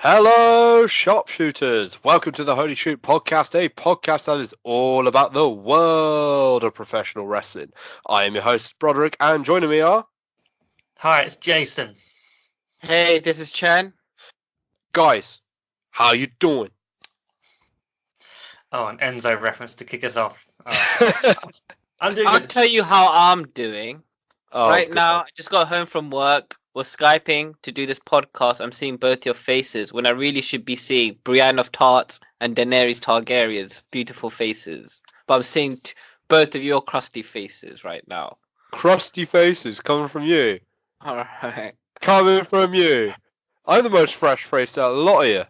Hello, sharpshooters! Welcome to the Holy Shoot Podcast, a podcast that is all about the world of professional wrestling. I am your host, Broderick, and joining me are... Hi, it's Jason. Hey, this is Chen. Guys, how you doing? Oh, an Enzo reference to kick us off. I'm doing I'll tell you how I'm doing. Right God. now, I just got home from work. We're Skyping to do this podcast. I'm seeing both your faces when I really should be seeing Brienne of Tarts and Daenerys Targaryen's beautiful faces. But I'm seeing both of your crusty faces right now. Crusty faces coming from you. Alright. Coming from you. I'm the most fresh-faced out of a lot of you.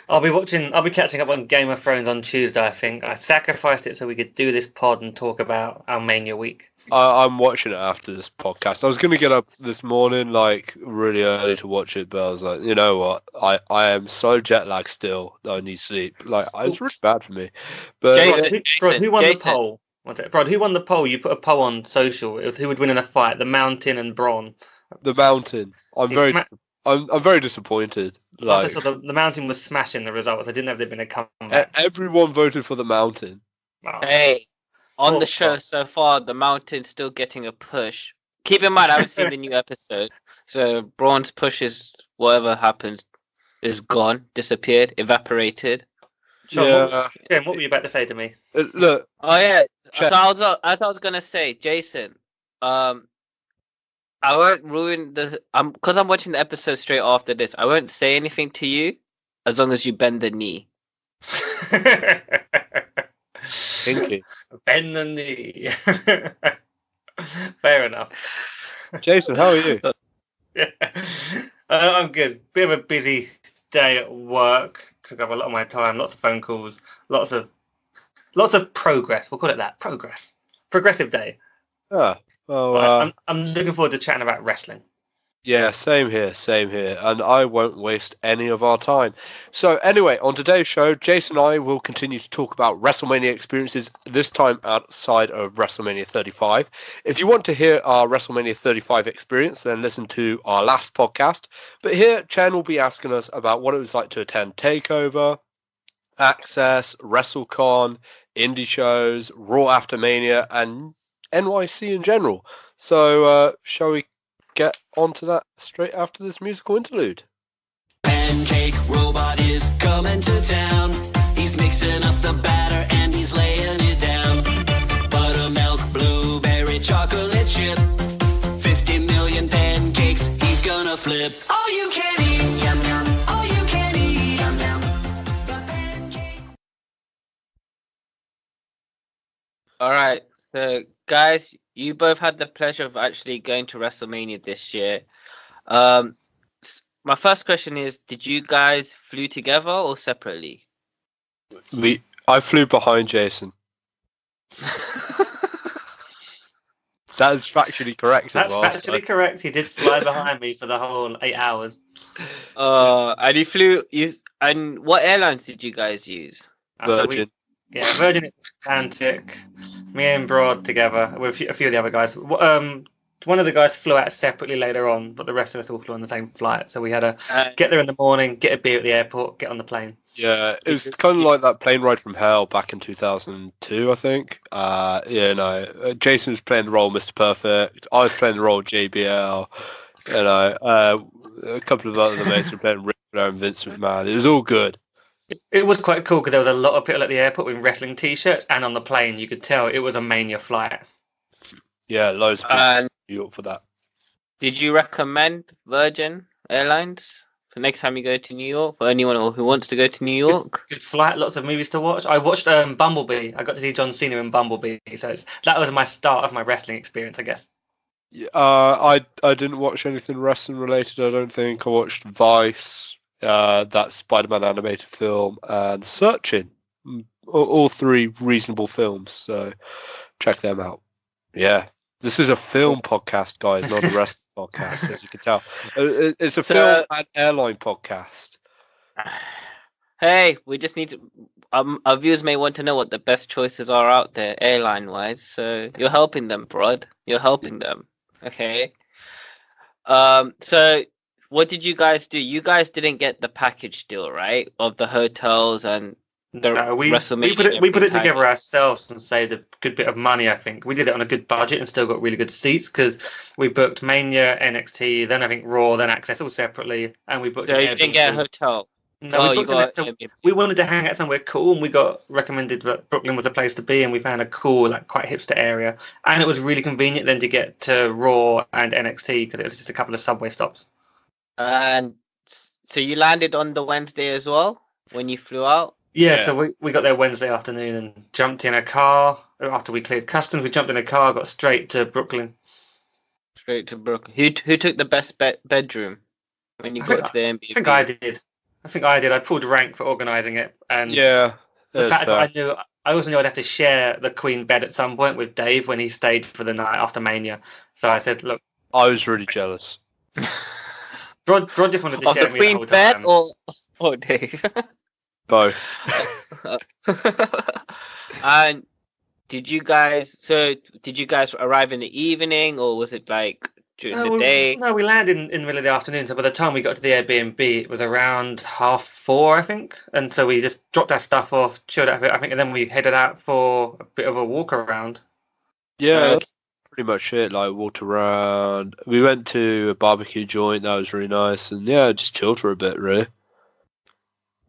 I'll be catching up on Game of Thrones on Tuesday, I think. I sacrificed it so we could do this pod and talk about our Mania week. I'm watching it after this podcast. I was going to get up this morning, really early to watch it, but I was like, you know what? I am so jet lagged still that I need sleep. It's really bad for me. But Jason, who won the poll? Brod, who won the poll? You put a poll on social. It was who would win in a fight, the Mountain and Braun. The Mountain. I'm very disappointed. So the Mountain was smashing the results. I didn't know there'd been a comeback. Everyone voted for the Mountain. Oh. Hey, on the show so far, the Mountain's still getting a push. Keep in mind, I haven't seen the new episode, so Braun's push is whatever happens is gone, disappeared, evaporated. Sean, what were you about to say to me? Look. Oh yeah. So as I was gonna say, Jason, I won't ruin this. Because I'm watching the episode straight after this. I won't say anything to you as long as you bend the knee. Kinky. Bend the knee. Fair enough. Jason, how are you? Yeah. I'm good. Bit of a busy day at work. Took up a lot of my time. Lots of phone calls. Lots of progress. We'll call it that. Progress. Progressive day. Ah. Well, I'm looking forward to chatting about wrestling. Yeah, same here, and I won't waste any of our time. So anyway, on today's show, Jason and I will continue to talk about WrestleMania experiences, this time outside of WrestleMania 35. If you want to hear our WrestleMania 35 experience, then listen to our last podcast. But here, Chen will be asking us about what it was like to attend Takeover, Axxess, Wrestlecon, indie shows, Raw after Mania, and NYC in general. So shall we get onto that straight after this musical interlude? Pancake robot is coming to town. He's mixing up the batter and he's laying it down. Buttermilk, blueberry, chocolate chip. 50 million pancakes he's gonna flip. All you can eat, yum yum. All you can eat, yum yum. The pancake. Alright, so guys, you both had the pleasure of actually going to WrestleMania this year. My first question is, did you guys flew together or separately? I flew behind Jason. That is factually correct. That's factually correct. He did fly behind me for the whole 8 hours. And what airlines did you guys use? Virgin. Virgin Atlantic. Me and Broad together with a few of the other guys. One of the guys flew out separately later on, but the rest of us all flew on the same flight. So we had to get there in the morning, get a beer at the airport, get on the plane. Yeah, it was kind of like that plane ride from hell back in 2002, I think. Jason was playing the role of Mr. Perfect. I was playing the role of JBL. A couple of other mates were playing Ric Flair and Vince McMahon. It was all good. It was quite cool because there was a lot of people at the airport with wrestling T-shirts, and on the plane you could tell it was a Mania flight. Yeah, loads of people in New York for that. Did you recommend Virgin Airlines for next time you go to New York? For anyone who wants to go to New York? Good flight, lots of movies to watch. I watched Bumblebee. I got to see John Cena in Bumblebee, so that was my start of my wrestling experience, I guess. I didn't watch anything wrestling related. I don't think I watched Vice. That Spider-Man animated film, and Searching. All three reasonable films, so check them out. Yeah, this is a film podcast, guys, not a wrestling podcast, as you can tell. It's a film and airline podcast. Hey, we just need to... our viewers may want to know what the best choices are out there, airline-wise, so you're helping them, Brod. You're helping them, okay? So what did you guys do? You guys didn't get the package deal, right? Of the hotels and the WrestleMania. We put it together ourselves and saved a good bit of money. I think we did it on a good budget and still got really good seats because we booked Mania, NXT, then I think Raw, then Axxess all separately, and we booked. So you didn't get a hotel. No, we wanted to hang out somewhere cool, and we got recommended that Brooklyn was a place to be, and we found a cool, like quite hipster area, and it was really convenient then to get to Raw and NXT because it was just a couple of subway stops. And so you landed on the Wednesday as well when you flew out? Yeah, so we got there Wednesday afternoon and jumped in a car. After we cleared customs, we jumped in a car, got straight to Brooklyn. Straight to Brooklyn. Who took the best bedroom when you got to the Airbnb? I think I did. I pulled rank for organising it. And yeah. The fact that I also knew I'd have to share the Queen bed at some point with Dave when he stayed for the night after Mania. So I said, look. I was really jealous. Rod just wanted to share the Queen bed or Dave? Both. And did you guys arrive in the evening or was it like during the day? No, we landed in the middle of the afternoon. So by the time we got to the Airbnb, it was around 4:30, I think. And so we just dropped our stuff off, chilled out a bit, I think, and then we headed out for a bit of a walk around. Yeah, that's pretty much it. Like, walked around. We went to a barbecue joint. That was really nice. And yeah, just chilled for a bit, really.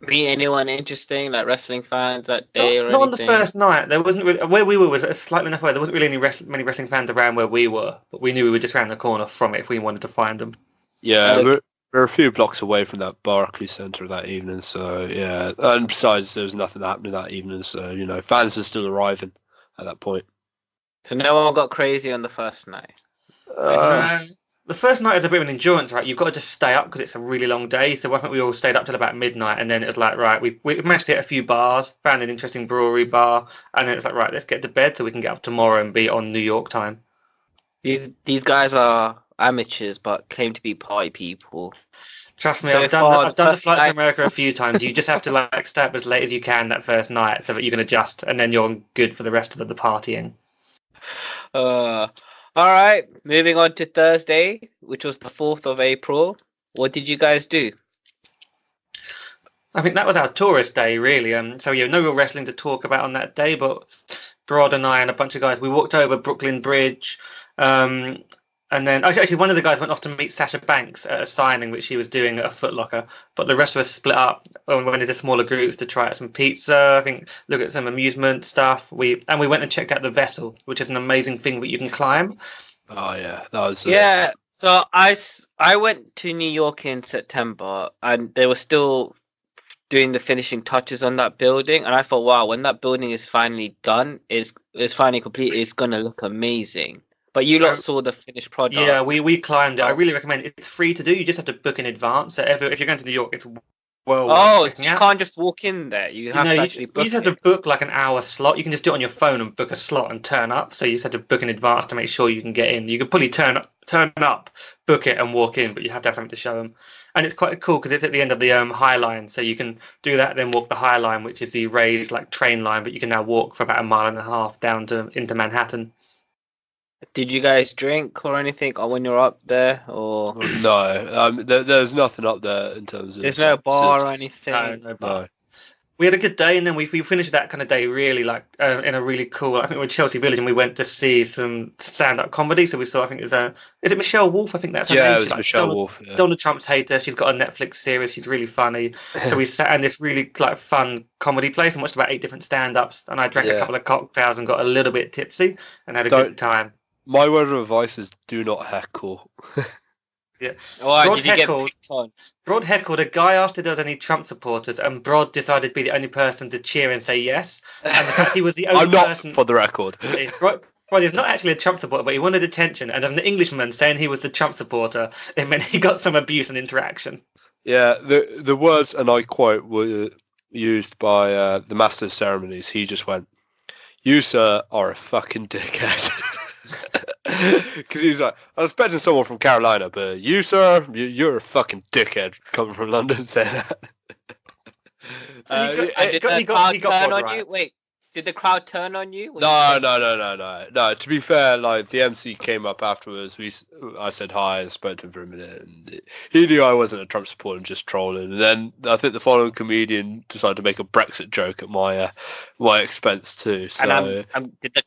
Meet anyone interesting, like wrestling fans that day or anything? Not on the first night. There wasn't really, where we were was slightly enough away. There wasn't really many wrestling fans around where we were, but we knew we were just around the corner from it if we wanted to find them. Yeah, we're a few blocks away from that Barclays Centre that evening, so yeah. And besides, there was nothing happening that evening, so fans were still arriving at that point. So no one got crazy on the first night. The first night is a bit of an endurance, right? You've got to just stay up because it's a really long day. So I think we all stayed up till about midnight, and then it was like, right, we managed to hit a few bars, found an interesting brewery bar, and then it's like, right, let's get to bed so we can get up tomorrow and be on New York time. These guys are amateurs, but claim to be party people. Trust me, I've done the flight to America a few times. You just have to stay up as late as you can that first night so that you can adjust, and then you're good for the rest of the partying. All right, moving on to Thursday, which was the 4th of April. What did you guys do? I think that was our tourist day, really. So no real wrestling to talk about on that day, but Brod and I and a bunch of guys, we walked over Brooklyn Bridge, and then actually one of the guys went off to meet Sasha Banks at a signing which she was doing at a Foot Locker, but the rest of us split up and went into smaller groups to try out some pizza, I think, look at some amusement stuff. We went and checked out the Vessel, which is an amazing thing that you can climb. Oh yeah, that was yeah. So I went to New York in September, and they were still doing the finishing touches on that building, and I thought, wow, when that building is finally done, it's finally complete, it's gonna look amazing. But you lot saw the finished product. Yeah, we climbed it. I really recommend it. It's free to do. You just have to book in advance. So if you're going to New York, it's well. Oh, so you can't just walk in there. You have to actually book. You just have to book like an hour slot. You can just do it on your phone and book a slot and turn up. So you just have to book in advance to make sure you can get in. You can probably turn up, book it, and walk in, but you have to have something to show them. And it's quite cool because it's at the end of the High Line, so you can do that, then walk the High Line, which is the raised train line, but you can now walk for about 1.5 miles down into Manhattan. Did you guys drink or anything when you're up there, or no? There's nothing up there in terms of. There's no bar or anything. No bar. No. We had a good day, and then we finished that kind of day really in a really cool. I think we're at Chelsea Village, and we went to see some stand-up comedy. So we saw, I think is it Michelle Wolf? I think that's her name. It was Michelle Wolf. Yeah. Donald Trump's hater. She's got a Netflix series. She's really funny. So we sat in this really fun comedy place and watched about 8 different stand-ups. And I drank a couple of cocktails and got a little bit tipsy and had a good time. My word of advice is do not heckle. Yeah. Brod heckled. Brod heckled. A guy asked if there was any Trump supporters, and Brod decided to be the only person to cheer and say yes. And the fact he was the only person. For the record. Brod is not actually a Trump supporter, but he wanted attention. And as an Englishman saying he was the Trump supporter, it meant he got some abuse and interaction. Yeah, the words, and I quote, were used by the Master of Ceremonies. He just went, "You, sir, are a fucking dickhead." Because he's like, I was expecting someone from Carolina, but you, sir, you're a fucking dickhead coming from London saying that. Did the car turn on you? Wait, Did the crowd turn on you? No. To be fair, like the MC came up afterwards. I said hi and spoke to him for a minute, and he knew I wasn't a Trump supporter and just trolling. And then I think the following comedian decided to make a Brexit joke at my expense too. So did the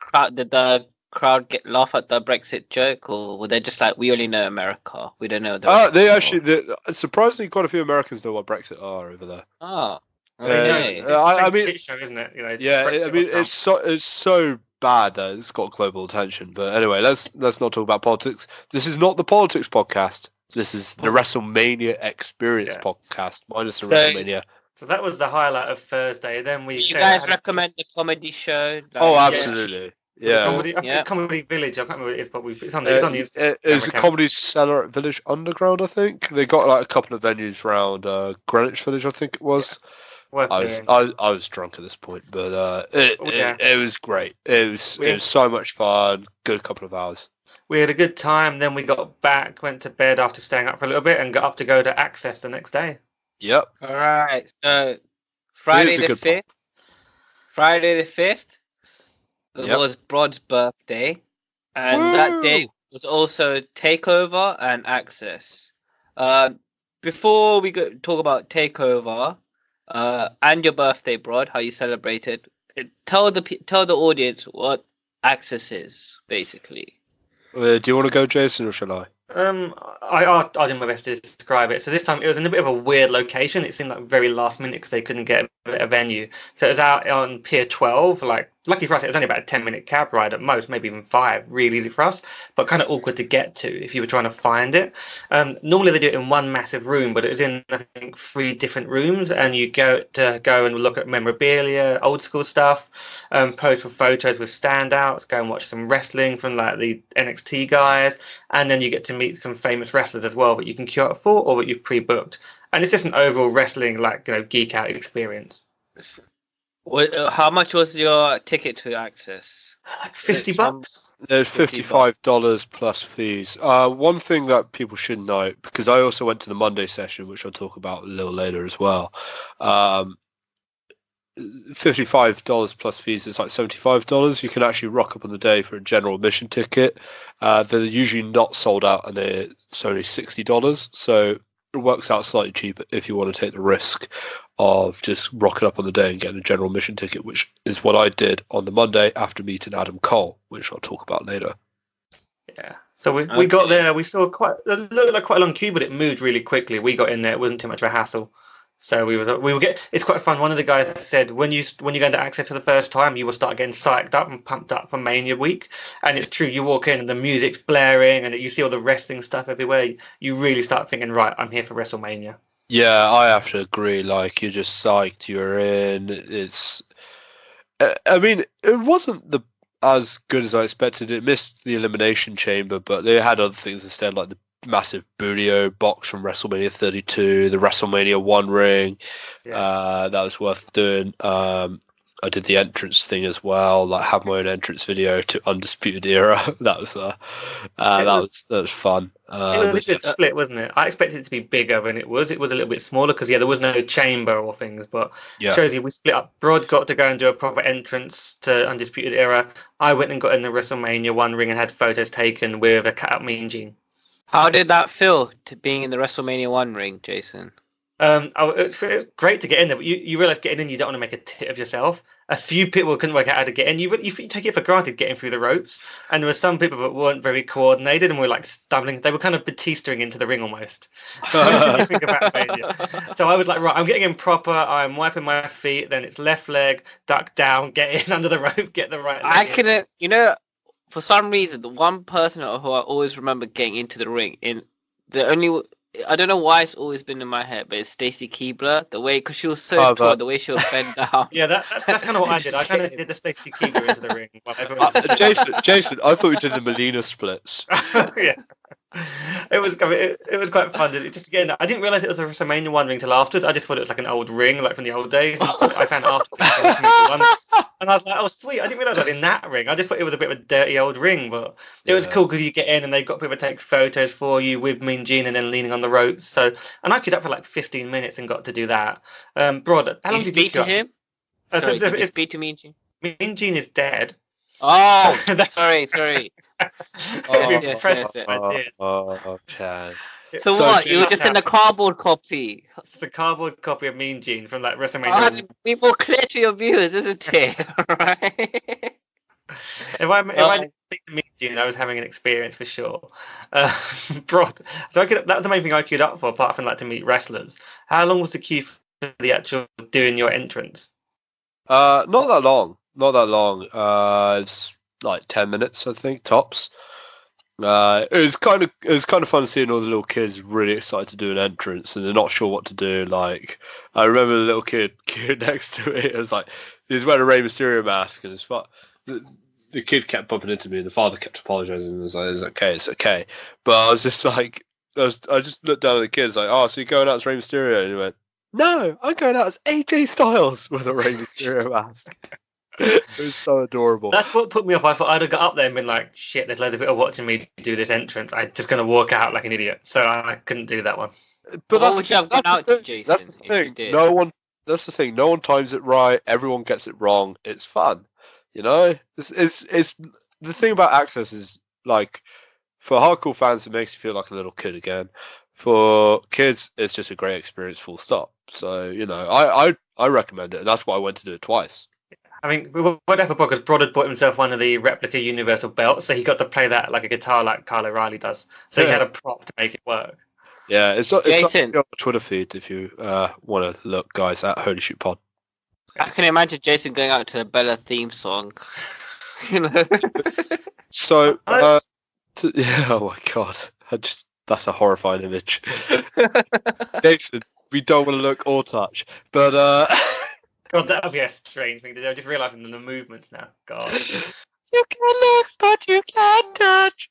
crowd laugh at the Brexit joke, or were they just like, we only know America, we don't know the surprisingly, quite a few Americans know what Brexit are over there. Oh, okay. I mean, shit show, isn't it? I mean, it's so bad that it's got global attention. But anyway, let's not talk about politics. This is not the politics podcast. This is the WrestleMania experience podcast, minus the WrestleMania. So that was the highlight of Thursday. Then you guys recommend the comedy show? Absolutely. Yeah. Comedy Village. I can't remember what it is, but it's on the Instagram. It's a comedy cellar at Village Underground, I think. They got like a couple of venues around Greenwich Village, I think it was. I was drunk at this point, but it was great. It was so much fun. Good couple of hours. We had a good time. Then we got back, went to bed after staying up for a little bit, and got up to go to Axxess the next day. Yep. All right. So Friday the 5th. Friday the 5th. It was Brod's birthday, and that day was also Takeover and Axxess. Before we talk about Takeover and your birthday, Brod, how you celebrated, tell the audience what Axxess is, basically. Do you want to go, Jason, or shall I? I did my best to describe it. So this time it was in a bit of a weird location. It seemed like very last minute because they couldn't get a venue. So it was out on Pier 12. Like, lucky for us, it was only about a 10-minute cab ride at most, maybe even 5. Really easy for us, but kind of awkward to get to if you were trying to find it. Normally they do it in one massive room, but it was in, I think, 3 different rooms, and you go and look at memorabilia, old school stuff, pose for photos with standouts, go and watch some wrestling from like the NXT guys, and then you get to meet some famous wrestlers as well that you can queue up for or that you've pre-booked. And it's just an overall wrestling, geek out experience. How much was your ticket to Axxess? Like $50. There's $55 plus fees. One thing that people should know, because I also went to the Monday session, which I'll talk about a little later as well. $55 plus fees is like $75. You can actually rock up on the day for a general admission ticket. They're usually not sold out, and it's only $60. So it works out slightly cheaper if you want to take the risk of just rocking up on the day and getting a general admission ticket, which is what I did on the Monday after meeting Adam Cole, which I'll talk about later. Yeah. So we got there. We saw it looked like quite a long queue, but it moved really quickly. We got in there. It wasn't too much of a hassle. So we will get. It's quite fun. One of the guys said when you go into Axxess for the first time, you will start getting psyched up and pumped up for Mania week. And it's true. You walk in and the music's blaring, and you see all the wrestling stuff everywhere. You really start thinking, right, I'm here for WrestleMania. Yeah, I have to agree. Like, you're just psyched. You're in. It's. I mean, it wasn't as good as I expected. It missed the Elimination Chamber, but they had other things instead, like the massive Boodio box from WrestleMania 32, the WrestleMania 1 ring. That was worth doing. I did the entrance thing as well, like have my own entrance video to Undisputed Era. That was fun. It was a good split, wasn't it? I expected it to be bigger than it was. It was a little bit smaller because there was no chamber or things, but it shows you we split up. Brod got to go and do a proper entrance to Undisputed Era. I went and got in the WrestleMania 1 ring and had photos taken with a cut out Mean Gene. How did that feel to being in the WrestleMania 1 ring, Jason? It's great to get in there, but you realise getting in, you don't want to make a tit of yourself. A few people couldn't work out how to get in. You take it for granted getting through the ropes, and there were some people that weren't very coordinated and were like stumbling. They were kind of Batistering into the ring almost. So I was like, right, I'm getting in proper. I'm wiping my feet. Then it's left leg, duck down, get in under the rope, get the right leg. I couldn't, for some reason, the one person who I always remember getting into the ring I don't know why it's always been in my head, but it's Stacy Keibler. The way, because she was so tall, the way she was bent down. Yeah, that's kind of what I did. I kind of did the Stacy Keibler into the ring. Jason, I thought you did the Melina splits. Yeah. It was quite fun just again. I didn't realize it was a WrestleMania 1 ring till afterwards. I just thought it was like an old ring, like from the old days. I found afterwards, and I was like, oh sweet! I didn't realize I was in that ring. I just thought it was a bit of a dirty old ring, but it was cool because you get in and they've got people to take photos for you with Mean Gene and then leaning on the ropes. So, and I queued up for like 15 minutes and got to do that. Brod, how long did you speak to him? Did you speak to Mean Gene? Mean Gene is dead. Oh, sorry. Chen. So what? You were just in a cardboard copy. It's a cardboard copy of Mean Gene from like WrestleMania. Be more clear to your viewers, isn't it? Right? If I didn't think Mean Gene, I was having an experience for sure. Broad. So that was the main thing I queued up for, apart from like to meet wrestlers. How long was the queue for the actual doing your entrance? Not that long. It's like 10 minutes, I think, tops. It was kind of fun seeing all the little kids really excited to do an entrance, and they're not sure what to do. Like, I remember the little kid next to it. It was like he was wearing a Rey Mysterio mask, and the kid kept bumping into me, and the father kept apologizing. And was like, "It's okay." But I was just like, I just looked down at the kid. It's like, "Oh, so you're going out as Rey Mysterio?" And he went, "No, I'm going out as AJ Styles with a Rey Mysterio mask." It was so adorable. That's what put me off. I thought I'd have got up there and been like, shit, there's loads of people watching me do this entrance. I'm just going to walk out like an idiot. So I couldn't do that one. But what would you have gone out to, Jason? That's the thing. That's the thing. No one times it right. Everyone gets it wrong. It's fun. You know? It's the thing about Axxess is, like, for hardcore fans, it makes you feel like a little kid again. For kids, it's just a great experience, full stop. So, you know, I recommend it, and that's why I went to do it twice. I mean, whatever, because Brod had bought himself one of the replica Universal belts, so he got to play that like a guitar, like Kyle O'Reilly does. So he had a prop to make it work. Yeah, it's on the Twitter feed if you want to look, guys, at Holy Shoot Pod. I can imagine Jason going out to the Bella theme song. You know. So, oh my god, that's a horrifying image. Jason, we don't want to look or touch, but God, that would be a strange thing to do. I'm just realising the movements now. God. You can look, but you can't touch.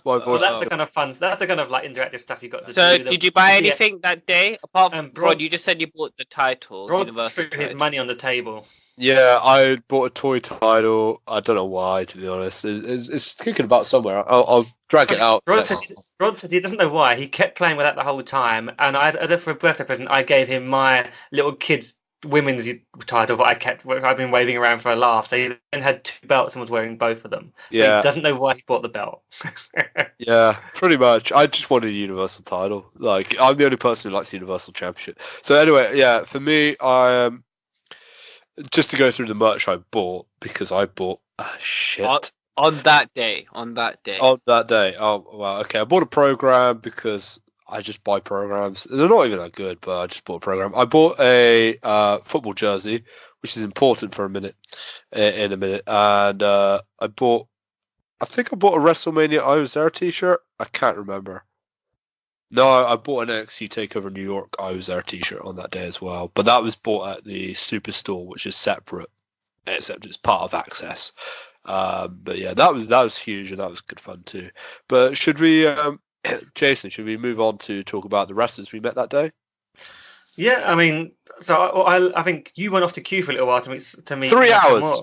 That's the kind of fun. That's the kind of like interactive stuff you got to do. So, did you buy anything that day apart from Brod? You just said you bought the title. Brod threw his money on the table. Yeah, I bought a toy title. I don't know why, to be honest. It's kicking about somewhere. I'll drag it out. Brod said he doesn't know why. He kept playing with that the whole time, and as if for a birthday present, I gave him my little kid's women's title that I've been waving around for a laugh. So he then had two belts and was wearing both of them. Yeah, he doesn't know why he bought the belt. Yeah, pretty much. I just wanted a Universal title. Like, I'm the only person who likes the Universal Championship. So anyway, yeah, for me, just to go through the merch I bought, because I bought shit. On that day. Oh, well, okay. I bought a program because I just buy programs. They're not even that good, but I just bought a program. I bought a football jersey, which is important for in a minute. And I think I bought a WrestleMania I Was There t-shirt. I can't remember. No, I bought an NXT Takeover New York I Was There t-shirt on that day as well. But that was bought at the Superstore, which is separate, except it's part of Axxess. But yeah, that was huge, and that was good fun too. But should we... Jason, should we move on to talk about the wrestlers we met that day? Yeah, I mean, so I think you went off to queue for a little while to meet 3 hours.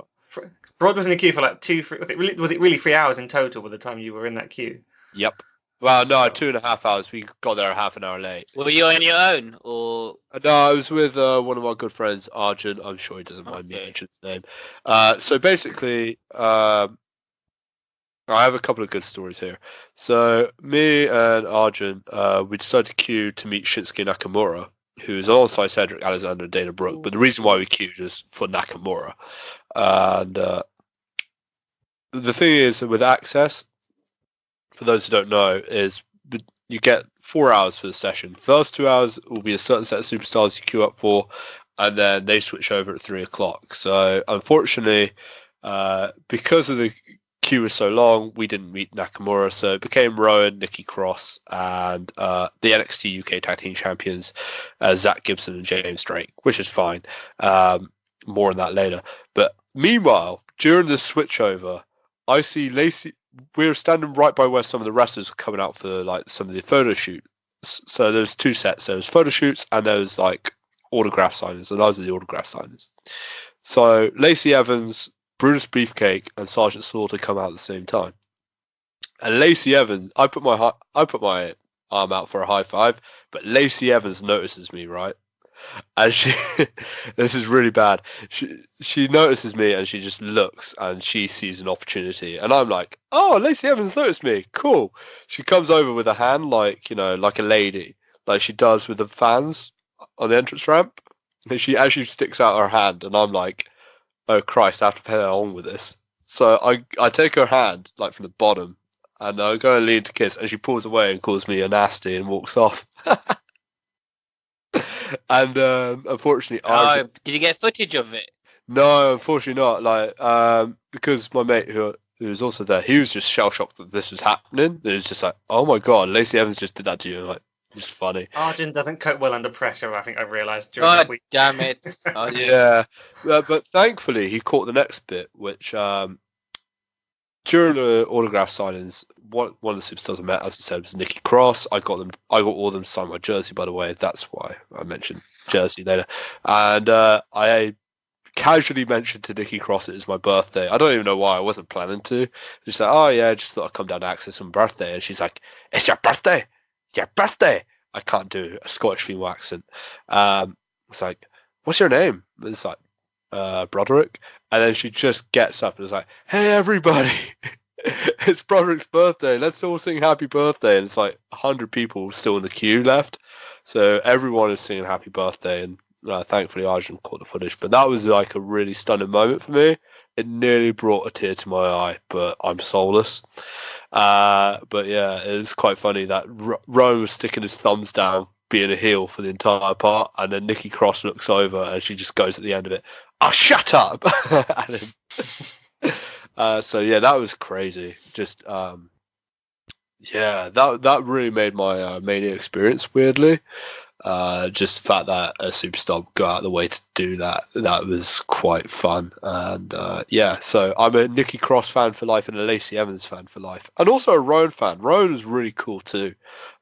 Brod was in the queue for like 2, 3. Was it really 3 hours in total by the time you were in that queue? Yep. Well, no, 2.5 hours. We got there half an hour late. Were you on your own, or? No, I was with one of my good friends, Arjun. I'm sure he doesn't mind me mentioning his name. So basically, I have a couple of good stories here. So me and Arjun, we decided to queue to meet Shinsuke Nakamura, who is alongside Cedric Alexander and Dana Brooke. But the reason why we queued is for Nakamura. And the thing is, with Axxess, for those who don't know, is you get 4 hours for the session. First 2 hours will be a certain set of superstars you queue up for, and then they switch over at 3 o'clock. So unfortunately, because of the queue was so long, we didn't meet Nakamura, so it became Rowan, Nikki Cross, and the NXT UK Tag Team Champions, Zach Gibson and James Drake, which is fine. More on that later. But meanwhile, during the switchover, I see Lacey. We were standing right by where some of the wrestlers were coming out for like some of the photo shoots. So there's two sets. There was photo shoots and there was like autograph signers, and those are the autograph signers. So Lacey Evans, Brutus Beefcake, and Sergeant Slaughter come out at the same time. And Lacey Evans, I put my arm out for a high five, but Lacey Evans notices me, right? and she, this is really bad. She notices me and she just looks and she sees an opportunity, and I'm like, oh, Lacey Evans noticed me, cool. She comes over with a hand like like a lady, like she does with the fans on the entrance ramp, and she actually sticks out her hand, and I'm like, oh Christ, I have to play on with this. So I take her hand like from the bottom, and I go and lean to kiss, and she pulls away and calls me a nasty and walks off. And unfortunately, did you get footage of it? No, unfortunately not. Like because my mate who was also there, he was just shell shocked that this was happening. It was just like, oh my god, Lacey Evans just did that to you. And, like, it's funny. Arjun doesn't cope well under pressure. I think I realised during God the week. damn it! Yeah, but thankfully he caught the next bit, which during the autograph signings, one of the superstars I met, as I said, was Nikki Cross. I got all of them to sign my jersey, by the way. That's why I mentioned jersey later. And I casually mentioned to Nikki Cross it was my birthday. I don't even know why. I wasn't planning to. Just like, oh yeah, just thought I'd come down to Axxess on birthday. And she's like, it's your birthday? Your birthday? I can't do a Scottish female accent. It's like, what's your name? It's like, Broderick. And then she just gets up and is like, hey everybody, it's Broderick's birthday, let's all sing happy birthday. And it's like 100 people still in the queue left, so everyone is singing happy birthday. And thankfully Arjun caught the footage, but that was like a really stunning moment for me. It nearly brought a tear to my eye, but I'm soulless. But yeah, it was quite funny that Rowan was sticking his thumbs down being a heel for the entire part, and then Nikki Cross looks over and she just goes at the end of it, oh shut up. And then, so yeah, that was crazy. Just yeah, that really made my Mania experience weirdly. Just the fact that a superstar got out of the way to do that was quite fun. And yeah, so I'm a Nikki Cross fan for life and a Lacey Evans fan for life, and also a Rowan fan. Rowan was really cool too,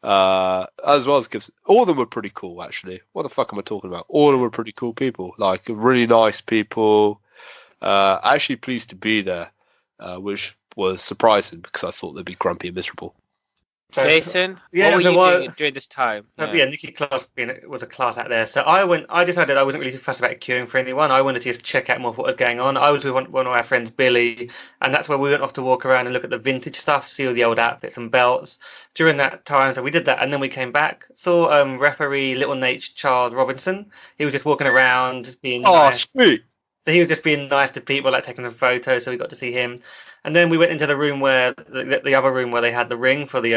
as well as Gibson. All of them were pretty cool, actually. What the fuck am I talking about? All of them were pretty cool people, like really nice people. Actually pleased to be there, which was surprising because I thought they'd be grumpy and miserable. Jason, yeah, what were you doing during this time? Yeah, Nikki Cross was a class out there. So I decided I wasn't really fussed about queuing for anyone. I wanted to just check out more of what was going on. I was with one of our friends, Billy, and that's where we went off to walk around and look at the vintage stuff, see all the old outfits and belts. During that time, so we did that, and then we came back, saw referee Little Nate Charles Robinson. He was just walking around being nice. Sweet. So he was just being nice to people, like taking some photos. So we got to see him, and then we went into the room where the other room where they had the ring for the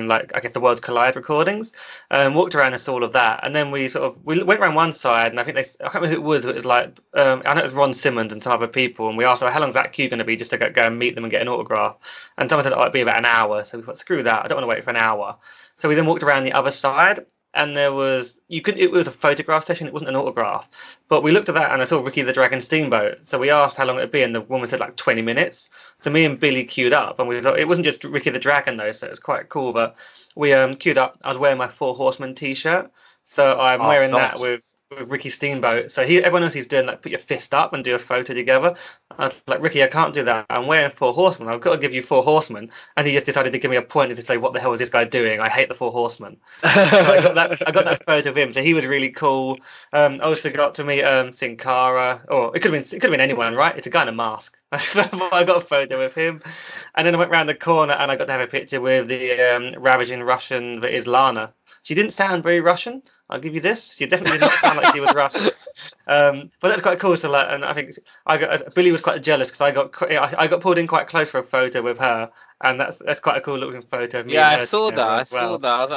like I guess the Worlds Collide recordings. Walked around and saw all of that, and then we went around one side, and I can't remember who it was. But it was like I know it was Ron Simmons and some other people, and we asked, how long is that queue going to be just to go and meet them and get an autograph? And someone said, oh, it'd be about an hour. So we thought, screw that, I don't want to wait for an hour. So we then walked around the other side. And it was a photograph session. It wasn't an autograph, but we looked at that and I saw Ricky the Dragon Steamboat. So we asked how long it'd be, and the woman said like 20 minutes. So me and Billy queued up, and we thought it wasn't just Ricky the Dragon though, so it was quite cool. But we queued up. I was wearing my Four Horsemen T-shirt, so I'm wearing that with Ricky Steamboat. So everyone else is doing like put your fist up and do a photo together. I was like, Ricky, I can't do that. I'm wearing Four Horsemen. I've got to give you Four Horsemen. And he just decided to give me a point and to say, what the hell is this guy doing? I hate the Four Horsemen. So I got that photo of him. So he was really cool. I also got to meet Sin Cara, or it could have been anyone, right? It's a guy in a mask. I got a photo with him, and then I went round the corner and I got to have a picture with the ravaging Russian that is Lana. She didn't sound very Russian, I'll give you this. She definitely did not sound like she was Russian. But that's quite cool. So, and I think Billy was quite jealous because I got pulled in quite close for a photo with her, and that's quite a cool looking photo of me. Yeah, I saw that. I saw that. I was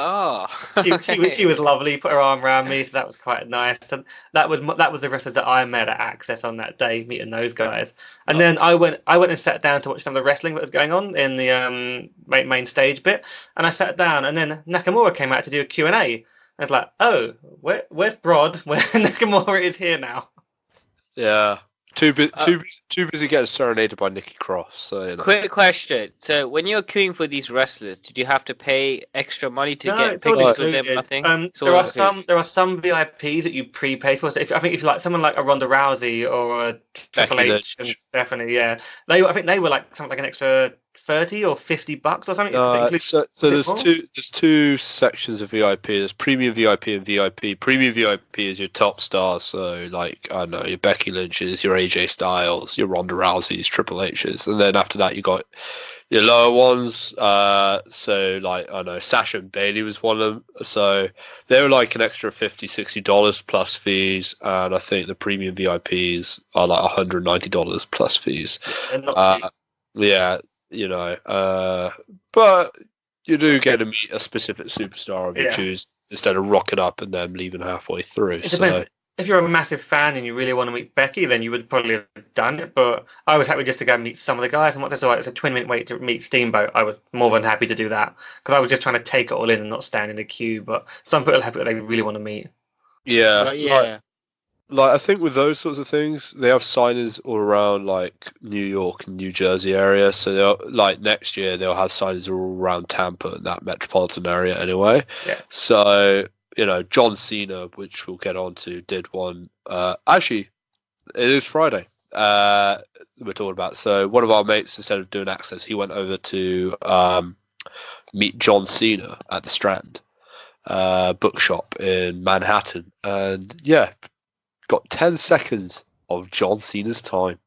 like, oh. she was lovely. Put her arm around me, so that was quite nice. And that was the wrestlers that I met at Axxess on that day, meeting those guys. And then I went and sat down to watch some of the wrestling that was going on in the main stage bit. And I sat down, and then Nakamura came out to do a Q&A. I was like, oh, where's Brod? Where Nakamura is here now. Yeah. Too busy getting serenaded by Nikki Cross. So, you know. Quick question. So when you're queuing for these wrestlers, did you have to pay extra money to get pictures with them? Nothing. There are some VIPs that you prepay for. So I think if you like someone like a Ronda Rousey or a Triple H and Stephanie, yeah, I think they were like something like an extra $30 or $50 or something. So there's two sections of VIP. There's premium VIP and VIP. Premium VIP is your top stars, so like I don't know, your Becky Lynch's, your AJ Styles, your Ronda Rousey's, Triple H's, and then after that you got your lower ones. So like I don't know, Sasha and Bailey was one of them. So they were like an extra $50-$60 plus fees, and I think the premium VIPs are like $190 plus fees. Yeah. You know, but you do get to meet a specific superstar of your choose instead of rocking up and then leaving halfway through. So if you're a massive fan and you really want to meet Becky, then you would probably have done it. But I was happy just to go and meet some of the guys. And what there's like, it's a 20-minute wait to meet Steamboat. I was more than happy to do that because I was just trying to take it all in and not stand in the queue. But some people have people they really want to meet. Yeah. Like I think with those sorts of things, they have signings all around like New York and New Jersey area. So they'll like next year they'll have signings all around Tampa and that metropolitan area anyway. Yeah. So you know, John Cena, which we'll get on to, did one. Actually, it is Friday. We're talking about. So one of our mates, instead of doing Axxess, he went over to meet John Cena at the Strand bookshop in Manhattan, and yeah. Got 10 seconds of John Cena's time.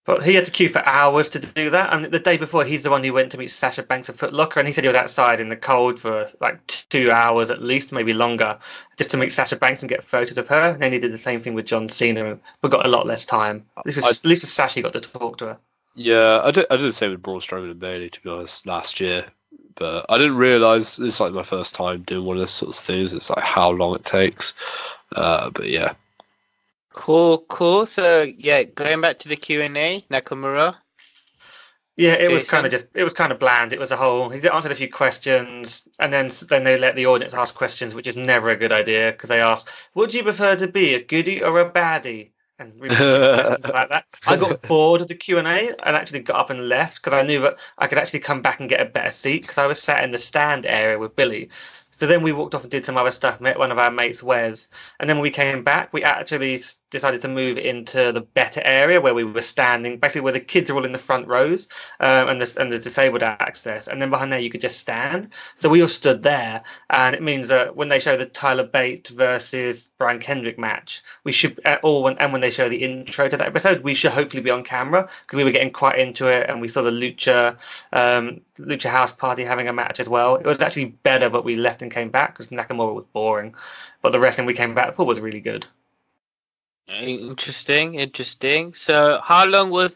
But he had to queue for hours to do that. And the day before, he's the one who went to meet Sasha Banks at Foot Locker. And he said he was outside in the cold for like 2 hours at least, maybe longer, just to meet Sasha Banks and get photos of her. And then he did the same thing with John Cena, but got a lot less time. At least with Sasha, he got to talk to her. Yeah, I did the same with Braun Strowman and Bailey, to be honest, last year. But I didn't realise, it's like my first time doing one of those sorts of things. It's like how long it takes. But yeah. Cool. So yeah, going back to the Q&A, Nakamura. Yeah, it was kind of bland. It was a whole. He answered a few questions, and then they let the audience ask questions, which is never a good idea because they asked, "Would you prefer to be a goodie or a baddie?" And questions like that. I got bored of the Q&A and actually got up and left because I knew that I could actually come back and get a better seat because I was sat in the stand area with Billy. So then we walked off and did some other stuff, met one of our mates, Wes. And then when we came back, we actually decided to move into the better area where we were standing, basically where the kids are all in the front rows and the disabled access. And then behind there, you could just stand. So we all stood there. And it means that when they show the Tyler Bate versus Brian Kendrick match, we should, when they show the intro to that episode, we should hopefully be on camera because we were getting quite into it. And we saw the Lucha House Party having a match as well. It was actually better, but we left and came back because Nakamura was boring, but the wrestling we came back for was really good. Interesting. So how long were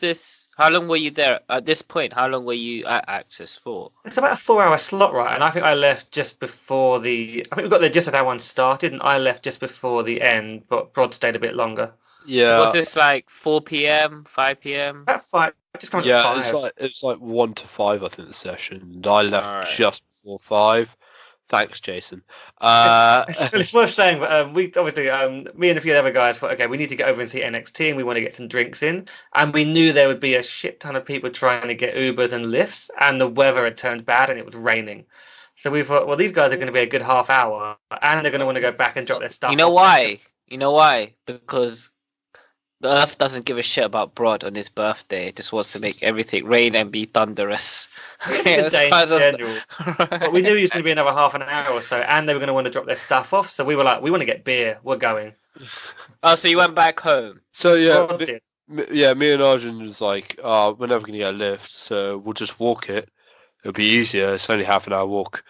you there at this point? How long were you at Axxess for? It's about a 4-hour slot, right? And I think I left just before we got there just as our one started, and I left just before the end, but Rod stayed a bit longer. Yeah. Was this like 4 p.m., 5 p.m.? About 5. Just coming yeah, to 5. it's like 1 to 5, I think, the session. And I left just before 5. Thanks, Jason. It's worth saying, but we obviously, me and a few other guys thought, okay, we need to get over and see NXT, and we want to get some drinks in. And we knew there would be a shit ton of people trying to get Ubers and lifts, and the weather had turned bad, and it was raining. So we thought, well, these guys are going to be a good half hour, and they're going to want to go back and drop their stuff. You know why? Because the Earth doesn't give a shit about Brod on his birthday. It just wants to make everything rain and be thunderous. But we knew it was going to be another half an hour or so, and they were going to want to drop their stuff off. So we were like, we want to get beer. We're going. Oh, so you went back home? So yeah, me and Arjun was like, we're never going to get a lift, so we'll just walk it. It'll be easier. It's only half an hour walk.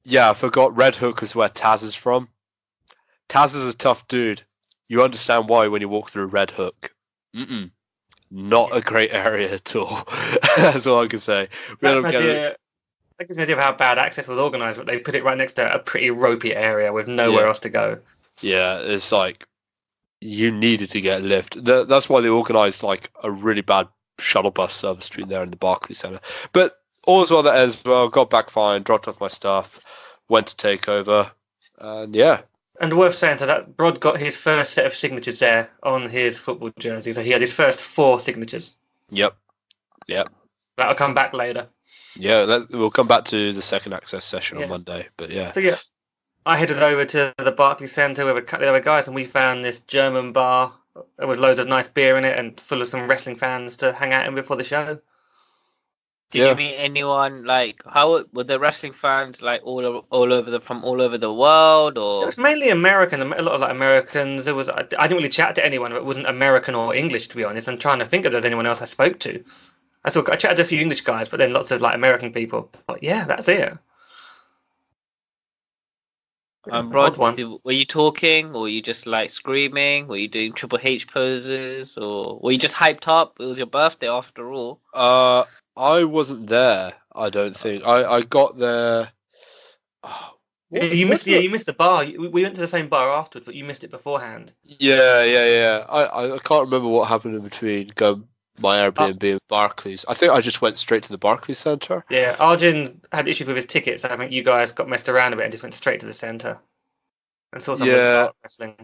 Yeah, I forgot Red Hook is where Taz is from. Taz is a tough dude. You understand why when you walk through Red Hook. Not a great area at all. That's all I can say. That gives an idea of how bad Axxess was organised, but they put it right next to a pretty ropey area with nowhere else to go. Yeah, it's like you needed to get a lift. That's why they organised like a really bad shuttle bus service between there and the Barclays Centre. But all's well that ends well. Got back fine, dropped off my stuff, went to Takeover, and yeah. And worth saying, so that Brod got his first set of signatures there on his football jersey. So he had his first 4 signatures. Yep. That'll come back later. Yeah, we'll come back to the second Axxess session on Monday. But yeah. So yeah, I headed over to the Barclays Centre with a couple of other guys, and we found this German bar with loads of nice beer in it and full of some wrestling fans to hang out in before the show. Did you meet anyone like how were the wrestling fans like all over the world It or? was mainly American. A lot of like Americans. I didn't really chat to anyone. It wasn't American or English, to be honest. I'm trying to think if there's anyone else I spoke to. I chatted to a few English guys, but then lots of like American people. But yeah, that's it. Bro, were you talking, or were you just like screaming? Were you doing Triple H poses, or were you just hyped up? It was your birthday after all. I wasn't there. I don't think I got there. You missed the bar. We went to the same bar afterwards, but you missed it beforehand. Yeah. I can't remember what happened in between going my Airbnb and Barclays. I think I just went straight to the Barclays Centre. Yeah, Arjun had issues with his tickets. I think you guys got messed around a bit and just went straight to the centre and saw some of the dark wrestling.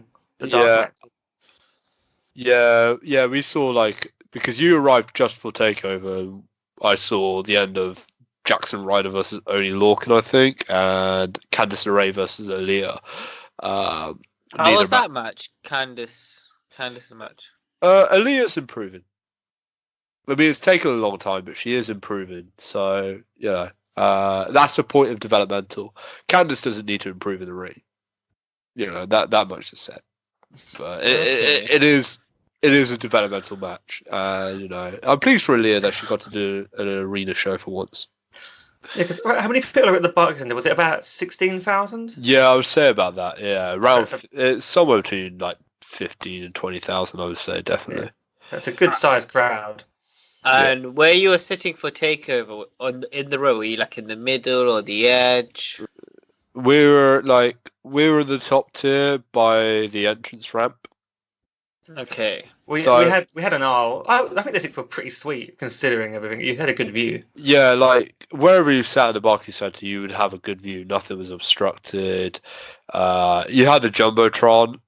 Yeah. We saw because you arrived just for Takeover. And I saw the end of Jackson Ryder versus Oni Lorcan, I think, and Candice LeRae versus Aaliyah. How was that match? Candice's match. Aaliyah's improving. I mean, it's taken a long time, but she is improving. So, that's a point of developmental. Candice doesn't need to improve in the ring. That much is said. But it is a developmental match. I'm pleased for Aaliyah that she got to do an arena show for once. Yeah, because how many people are at the Barclays Centre? Was it about 16,000? Yeah, I would say about that. Yeah, around it's somewhere between 15 and 20,000. I would say definitely. Yeah. That's a good sized crowd. And where you were sitting for Takeover in the row, were you like in the middle or the edge? We were in the top tier by the entrance ramp. Okay. We had an aisle. I think the seats were pretty sweet considering everything. You had a good view. Yeah, wherever you sat in the Barclays Centre, you would have a good view. Nothing was obstructed. You had the jumbotron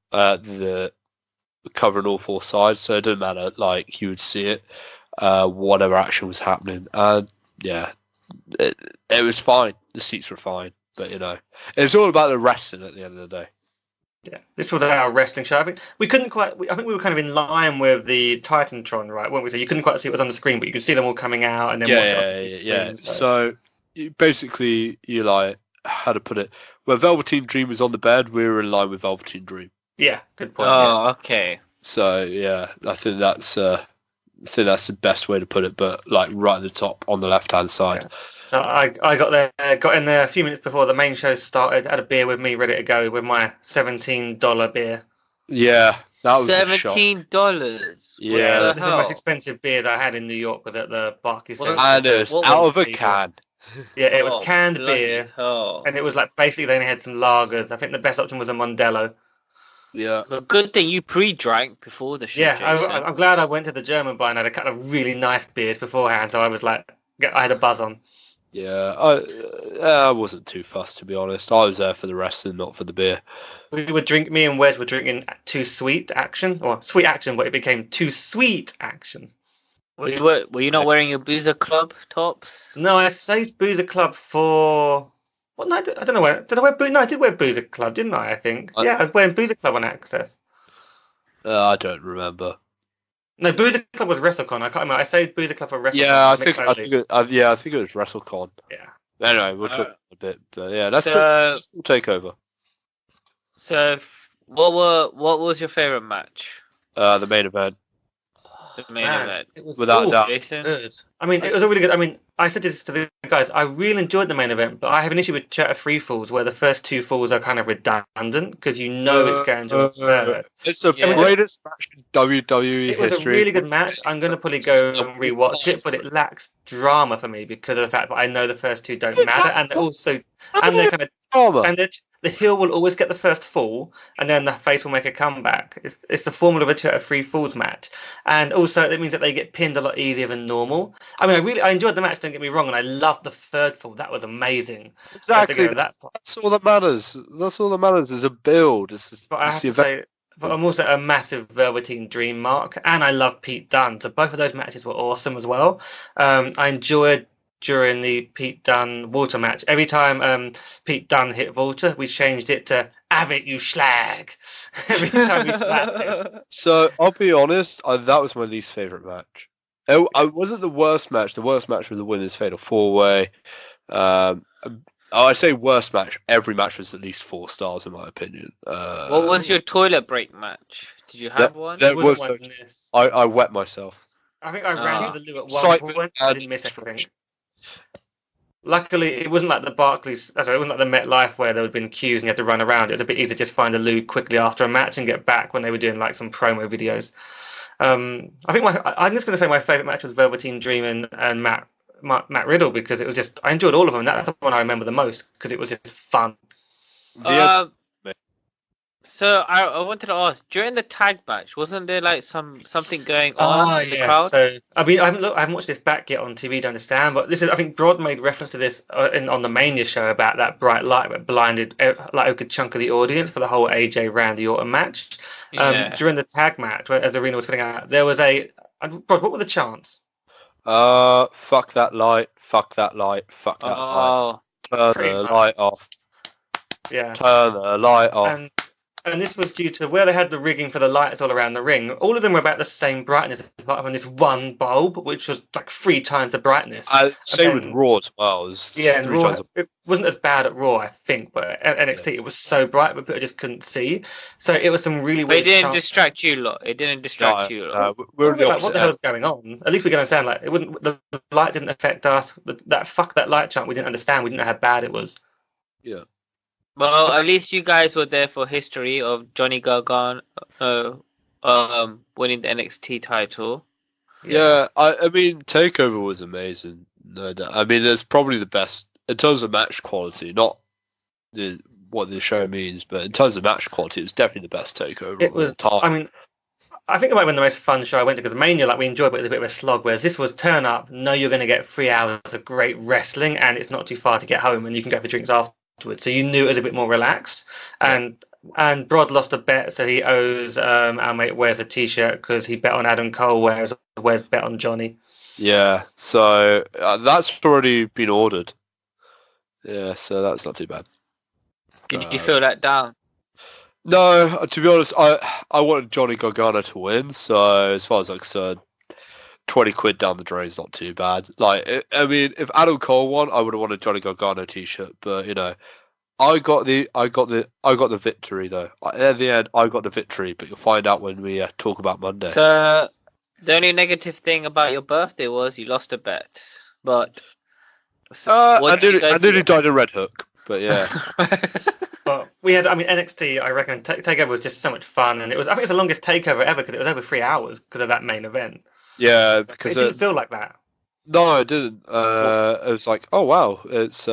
covering all four sides, so it didn't matter. You would see it. Whatever action was happening, and it was fine. The seats were fine, but it's all about the wrestling at the end of the day. Yeah, this was our wrestling show. I think we couldn't quite. I think we were kind of in line with the Titantron, right? Weren't we? So you couldn't quite see what was on the screen, but you could see them all coming out and then yeah. So basically, you how to put it? Where Velveteen Dream was on the bed, we were in line with Velveteen Dream. Yeah, good point. Oh, okay. So I think that's the best way to put it, but right at the top on the left-hand side. Yeah. So I got in there a few minutes before the main show started, had a beer with me ready to go with my $17 beer. Yeah, that was $17. Yeah. It's the most expensive beers I had in New York was at the Barclays Centre. And it was out of a can. Yeah, it was canned beer. Hell. And it was basically they only had some lagers. I think the best option was a Mondello. Yeah. Well, good thing you pre-drank before the show. Yeah, I'm glad I went to the German bar and had a couple of really nice beers beforehand, so I was I had a buzz on. Yeah, I wasn't too fussed, to be honest. I was there for the wrestling, not for the beer. Me and Wes were drinking Too Sweet Action, or Sweet Action, but it became Too Sweet Action. Were you not wearing your Boozer Club tops? No, I saved Boozer Club for... What night? I don't know where. Did I wear Boozer? No, I did wear Boozer Club, didn't I? I think. Yeah, I was wearing Boozer Club on Axxess. I don't remember. No, Boozer Club was Wrestlecon. I can't remember. I saved Boozer Club for Wrestlecon. Yeah, I think it was Wrestlecon. Yeah. Anyway, we'll talk a bit. But yeah, let's take over. So, what was your favorite match? The main event. The main event. It was without doubt. Good. I mean, it was really good. I mean, I said this to the guys. I really enjoyed the main event, but I have an issue with Chat of Free Falls where the first two falls are kind of redundant because it's going to absurd. It's the greatest match in WWE history. It was a really good match. I'm going to probably go and rewatch it, but it lacks drama for me because of the fact that I know the first two don't matter, and they're kind of drama. And the heel will always get the first fall, and then the face will make a comeback. It's the formula of a 2 out of 3 falls match, and also it means that they get pinned a lot easier than normal. I mean, I enjoyed the match. Don't get me wrong, and I loved the third fall. That was amazing. Exactly. That's all that matters. That's all that matters is a build. But I have to say, but I'm also a massive Velveteen Dream mark, and I love Pete Dunne. So both of those matches were awesome as well. I enjoyed. During the Pete Dunne Walter match, every time Pete Dunne hit Walter, we changed it to "Have it, you slag." Every time we slapped it. So I'll be honest, that was my least favorite match. It wasn't the worst match. The worst match was the women's fatal 4-way. I say worst match. Every match was at least 4 stars in my opinion. What was your toilet break match? Did you have one? There was no, I wet myself. I think I ran to the loo at one point. I didn't miss everything. Luckily, it wasn't like the Barclays. It wasn't like the MetLife where there had been queues and you had to run around. It was a bit easier to just find a loo quickly after a match and get back when they were doing like some promo videos. I think I'm just going to say my favourite match was Velveteen Dream and Matt Riddle because it was just I enjoyed all of them. That's the one I remember the most because it was just fun. So I wanted to ask during the tag match, wasn't there like something going on in the crowd? So I mean, I haven't watched this back yet on TV to understand, but this is I think Broad made reference to this on the Mania show about that bright light that blinded like a good chunk of the audience for the whole AJ Randy Orton match. During the tag match, as the arena was filling out, there was Broad, what were the chants? Fuck that light, fuck that light, fuck that light. Turn the light off. Yeah. Turn the light off. And this was due to where they had the rigging for the lights all around the ring. All of them were about the same brightness, apart from this one bulb, which was like 3 times the brightness. Same with Raw as well. It wasn't as bad at Raw, I think, but at NXT it was so bright, but people just couldn't see. So it was some really weird. It didn't distract you lot. It didn't distract you lot. We're like, what the hell's going on? At least we can understand. Like, it wouldn't. The light didn't affect us. That fuck that light chant. We didn't understand. We didn't know how bad it was. Yeah. Well, at least you guys were there for history of Johnny Gargano winning the NXT title. Yeah, I mean, Takeover was amazing. No doubt. I mean, it's probably the best in terms of match quality, not what the show means, but in terms of match quality, it was definitely the best Takeover of all time. I mean, I think it might have been the most fun show I went to because Mania, like we enjoyed, but it was a bit of a slog. Whereas this was turn up, know you're going to get 3 hours of great wrestling, and it's not too far to get home, and you can go for drinks afterwards. So you knew it was a bit more relaxed. And Brod lost a bet, so he owes our mate Wes a t-shirt because he bet on Adam Cole, whereas Wes bet on Johnny. Yeah, so that's already been ordered. Yeah, so that's not too bad. Did you feel that down? No, to be honest, I wanted Johnny Gargano to win, so as far as I'm concerned, 20 quid down the drain is not too bad. Like, I mean, if Adam Cole won, I would have wanted Johnny Gargano t-shirt, but you know, I got the victory though. At the end, I got the victory, but you'll find out when we talk about Monday. So the only negative thing about your birthday was you lost a bet, but I nearly died in Red Hook, but yeah. But we had, I mean, NXT. I reckon Takeover was just so much fun, and I think it's the longest Takeover ever because it was over 3 hours because of that main event. Yeah, because it didn't feel like that. No, it didn't. It was like, oh wow, it's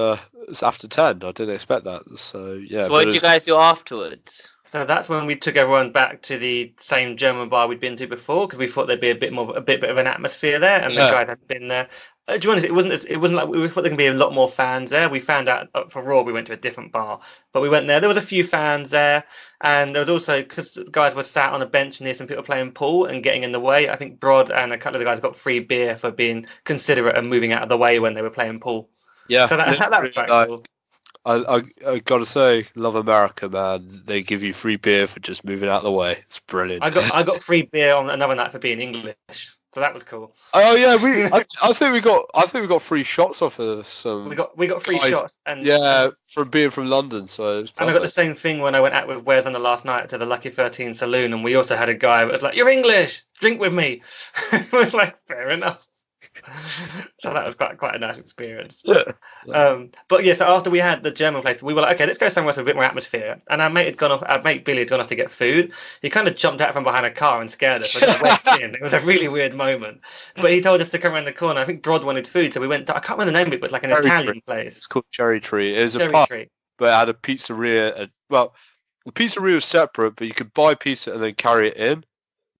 after 10. I didn't expect that. So yeah. So what did you guys do afterwards? So that's when we took everyone back to the same German bar we'd been to before because we thought there'd be a bit of an atmosphere there, and the guys hadn't been there. To be honest, it wasn't like we thought there could be a lot more fans there. We found out for Raw we went to a different bar, but we went there. There was a few fans there, and there was also because the guys were sat on a bench near some people playing pool and getting in the way. I think Brod and a couple of the guys got free beer for being considerate and moving out of the way when they were playing pool. Yeah, so that was quite cool. I gotta say, love America, man. They give you free beer for just moving out of the way. It's brilliant. I got free beer on another night for being English, so that was cool. Oh yeah, I think we got free shots off of some. We got free shots, and from being from London. So and I got the same thing when I went out with Wes on the last night to the Lucky 13 saloon, and we also had a guy that was like, "You're English, drink with me." I was like, fair enough. So that was quite a nice experience. But yeah, so after we had the German place, we were like, okay, let's go somewhere with a bit more atmosphere. And our mate Billy had gone off to get food. He kind of jumped out from behind a car and scared us. So went in. It was a really weird moment. But he told us to come around the corner. I think Brod wanted food, so we went to, I can't remember the name of it, but like an Italian place. It's called Cherry Tree. It was a pub, but it had a pizzeria. Well, the pizzeria was separate, but you could buy pizza and then carry it in.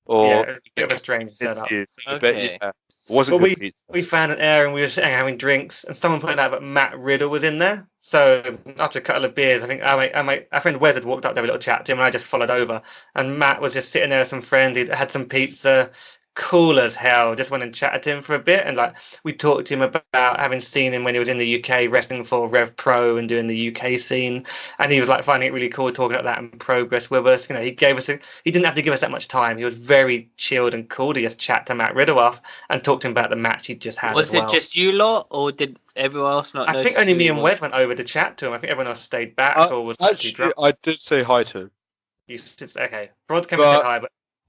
Or yeah, it's a bit of a strange setup. Okay. We found an area and we were having drinks, and someone pointed out that Matt Riddle was in there. So after a couple of beers, I think our friend Wes had walked up to have a little chat to him, and I just followed over. And Matt was just sitting there with some friends. He had some pizza, cool as hell. Just went and chatted to him for a bit, and like we talked to him about having seen him when he was in the UK wrestling for Rev Pro and doing the UK scene, and he was like finding it really cool talking about that and progress with us. You know, he didn't have to give us that much time. He was very chilled and cool to just chat to Matt Riddle off and talk to him about the match he just had. Was it just you lot, or did everyone else not? I think only me and Wes went over to chat to him. I think everyone else stayed back or was actually drunk. I did say hi to him. Okay, Rod came and said hi,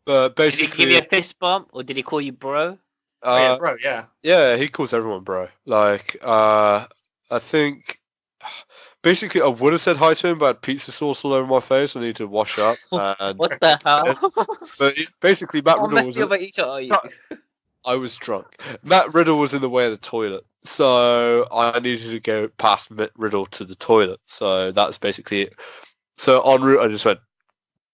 but basically, did he give you a fist bump, or did he call you bro? Yeah, bro, yeah. Yeah, he calls everyone bro. Like, I think basically I would have said hi to him, but I had pizza sauce all over my face. I need to wash up. And What the hell? But basically, Matt Riddle messy of an eater are you? I was drunk. Matt Riddle was in the way of the toilet, so I needed to go past Matt Riddle to the toilet. So that's basically it. So en route, I just went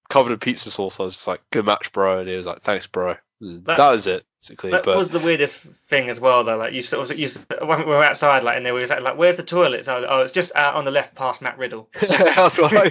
covered in pizza sauce. I was just like, "Good match, bro," and he was like, "Thanks, bro." That was it, basically. That was the weirdest thing as well, though. Like when we were outside, like, and they were like, "Where's the toilet?" So it's just out on the left past Matt Riddle. That's what I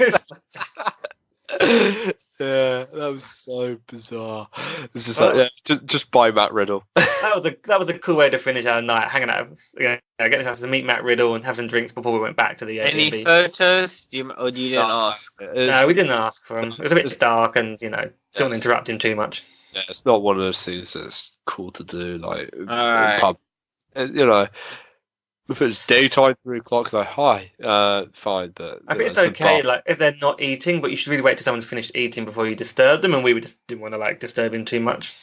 said. Yeah, that was so bizarre. It's just like, just buy Matt Riddle. that was a cool way to finish our night, hanging out, getting a chance to meet Matt Riddle and have some drinks before we went back to the Airbnb. Any photos? Or you didn't ask? No, we didn't ask for him. It was a bit dark, and don't interrupt him too much. Yeah, it's not one of those things that's cool to do, like in Alright. pub. If it's daytime, 3 o'clock, like hi, fine. But I think it's okay, like if they're not eating, but you should really wait till someone's finished eating before you disturb them. And we just didn't want to like disturb him too much.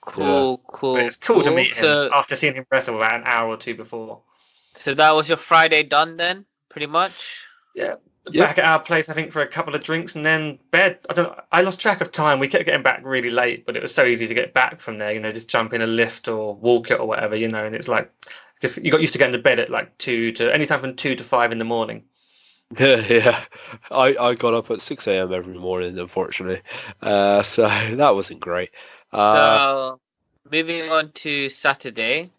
Cool. But it's cool to meet him after seeing him wrestle about an hour or two before. So that was your Friday done then, pretty much. Yeah. Back at our place, I think, for a couple of drinks and then bed. I lost track of time. We kept getting back really late, but it was so easy to get back from there. Just jump in a lift or walk it or whatever. And it's like you got used to getting to bed at like 2 to anytime from 2 to 5 in the morning. Yeah. I got up at 6 a.m. every morning, unfortunately. So that wasn't great. So moving on to Saturday.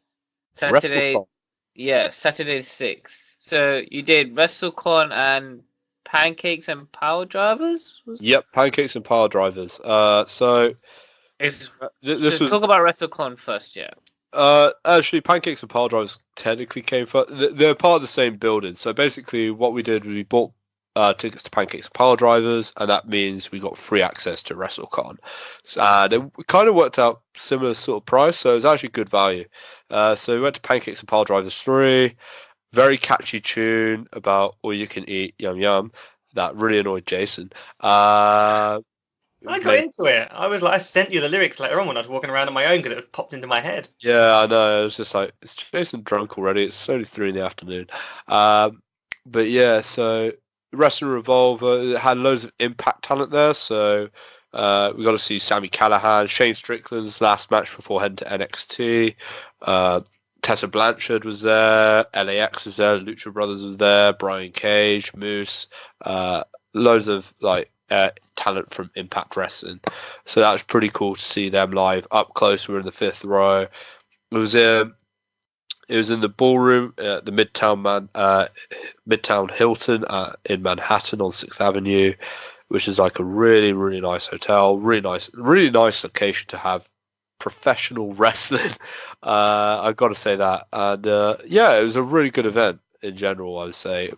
WrestleCon. Yeah, Saturday 6th. So you did WrestleCon and Pancakes and Piledrivers? Yep, Pancakes and Piledrivers. So this was talk about WrestleCon first, yeah. Actually, Pancakes and Piledrivers technically came first. They're part of the same building. So basically, what we did was we bought tickets to Pancakes and Piledrivers, and that means we got free access to WrestleCon. And it kind of worked out similar sort of price, so it was actually good value. So we went to Pancakes and Piledrivers 3. Very catchy tune about all you can eat, yum yum. That really annoyed Jason. I got into it. I sent you the lyrics later on when I was walking around on my own because it popped into my head. Yeah, I know. It was just like, is Jason drunk already? It's only 3 in the afternoon. But yeah, so Wrestling Revolver had loads of Impact talent there. So we got to see Sami Callihan, Shane Strickland's last match before heading to NXT. Tessa Blanchard was there, LAX was there, Lucha Brothers was there, Brian Cage, Moose, loads of talent from Impact Wrestling. So that was pretty cool to see them live up close. We were in the 5th row. It was in the ballroom at the Midtown Hilton in Manhattan on 6th Avenue, which is like a really, really nice hotel, really nice location to have professional wrestling. I've got to say that. And it was a really good event in general, I would say.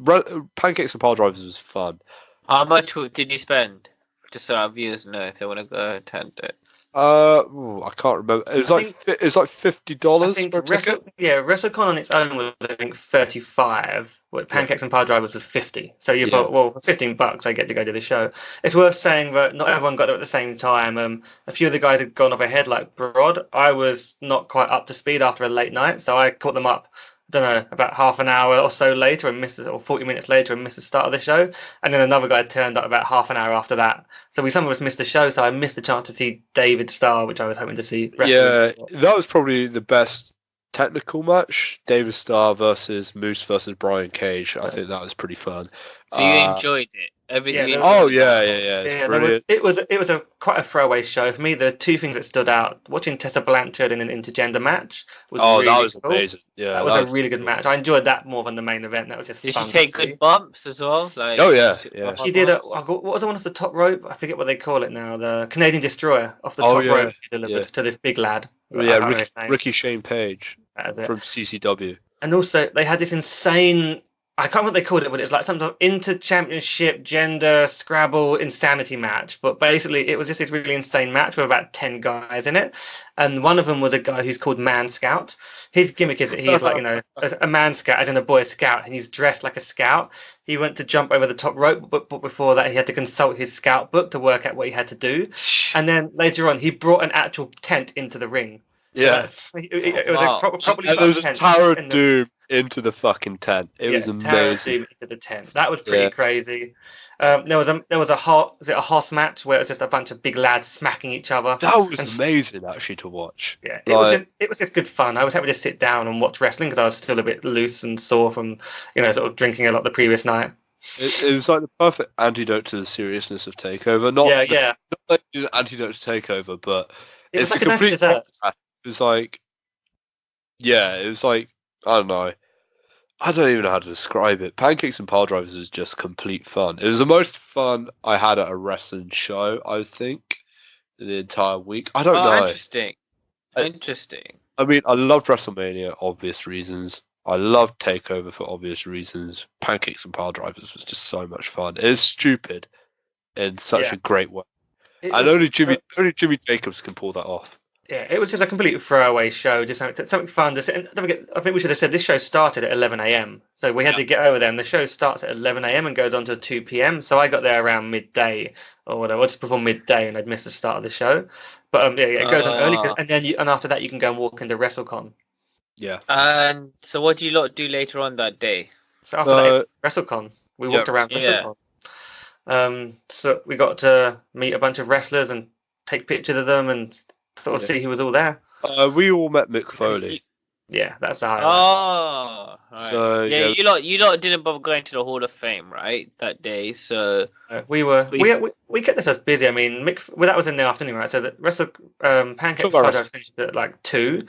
Pancakes and Piledrivers was fun. How much did you spend? Just so our viewers know if they want to go attend it. I can't remember. It's like $50 for a ticket. WrestleCon on its own was I think $35. But Pancakes and Piledrivers was $50. So you thought, well, for $15, I get to go to the show. It's worth saying that not everyone got there at the same time. A few of the guys had gone off ahead, like Brod. I was not quite up to speed after a late night, so I caught them up. I don't know, about half an hour or so later or 40 minutes later and missed the start of the show. And then another guy turned up about half an hour after that. So some of us missed the show, so I missed the chance to see David Starr, which I was hoping to see. Yeah, that was probably the best technical match, David Starr versus Moose versus Brian Cage. I think that was pretty fun. So you enjoyed it? Everything? Yeah, Oh yeah. It's brilliant. It was a quite a throwaway show for me. The two things that stood out: watching Tessa Blanchard in an intergender match was really that was cool. amazing. Yeah, that was a really good match. I enjoyed that more than the main event. That was just. Did fun she take to see. good bumps as well? Like, Oh yeah. She did what was the one off the top rope? I forget what they call it now. The Canadian Destroyer off the top rope. She delivered to this big lad. Yeah, Ricky Shane Page from CCW. And also, they had this insane. I can't remember what they called it, but it was like some sort of inter-championship gender Scrabble insanity match. But basically, it was just this really insane match with about 10 guys in it. And one of them was a guy who's called Man Scout. His gimmick is that he's like, a man scout, as in a boy scout, and he's dressed like a scout. He went to jump over the top rope, but before that, he had to consult his scout book to work out what he had to do. And then later on, he brought an actual tent into the ring. Yeah. It was a properly there was a Tower of Doom into the fucking tent. It was amazing. Into the tent. That was pretty crazy. There was a horse match where it was just a bunch of big lads smacking each other. That was amazing actually to watch. Yeah, it was just good fun. I was happy to sit down and watch wrestling because I was still a bit loose and sore from sort of drinking a lot the previous night. It was like the perfect antidote to the seriousness of Takeover. Not like an antidote to Takeover, but it's like a complete contrast. It was like, I don't know. I don't even know how to describe it. Pancakes and Piledrivers is just complete fun. It was the most fun I had at a wrestling show, I think, the entire week. I don't know. Interesting. I mean, I loved WrestleMania, obvious reasons. I loved Takeover for obvious reasons. Pancakes and Piledrivers was just so much fun. It is stupid in such a great way. And only Jimmy Jacobs can pull that off. Yeah, it was just a complete throwaway show, just something fun. And don't forget, I think we should have said this show started at 11 a.m. So we had to get over there, and the show starts at 11 a.m. and goes on to 2 p.m. So I got there around midday or whatever, just before midday, and I'd missed the start of the show. But it goes on early, and after that you can go and walk into WrestleCon. Yeah. And so what do you lot do later on that day? So after that, WrestleCon, we walked around WrestleCon. So we got to meet a bunch of wrestlers and take pictures of them and sort of see who was all there. We all met Mick Foley. Yeah, that's the highlight. Oh, right. So you lot didn't bother going to the Hall of Fame, right, that day? So we kept this as busy. I mean, that was in the afternoon, right? So the Pancakes finished at like 2,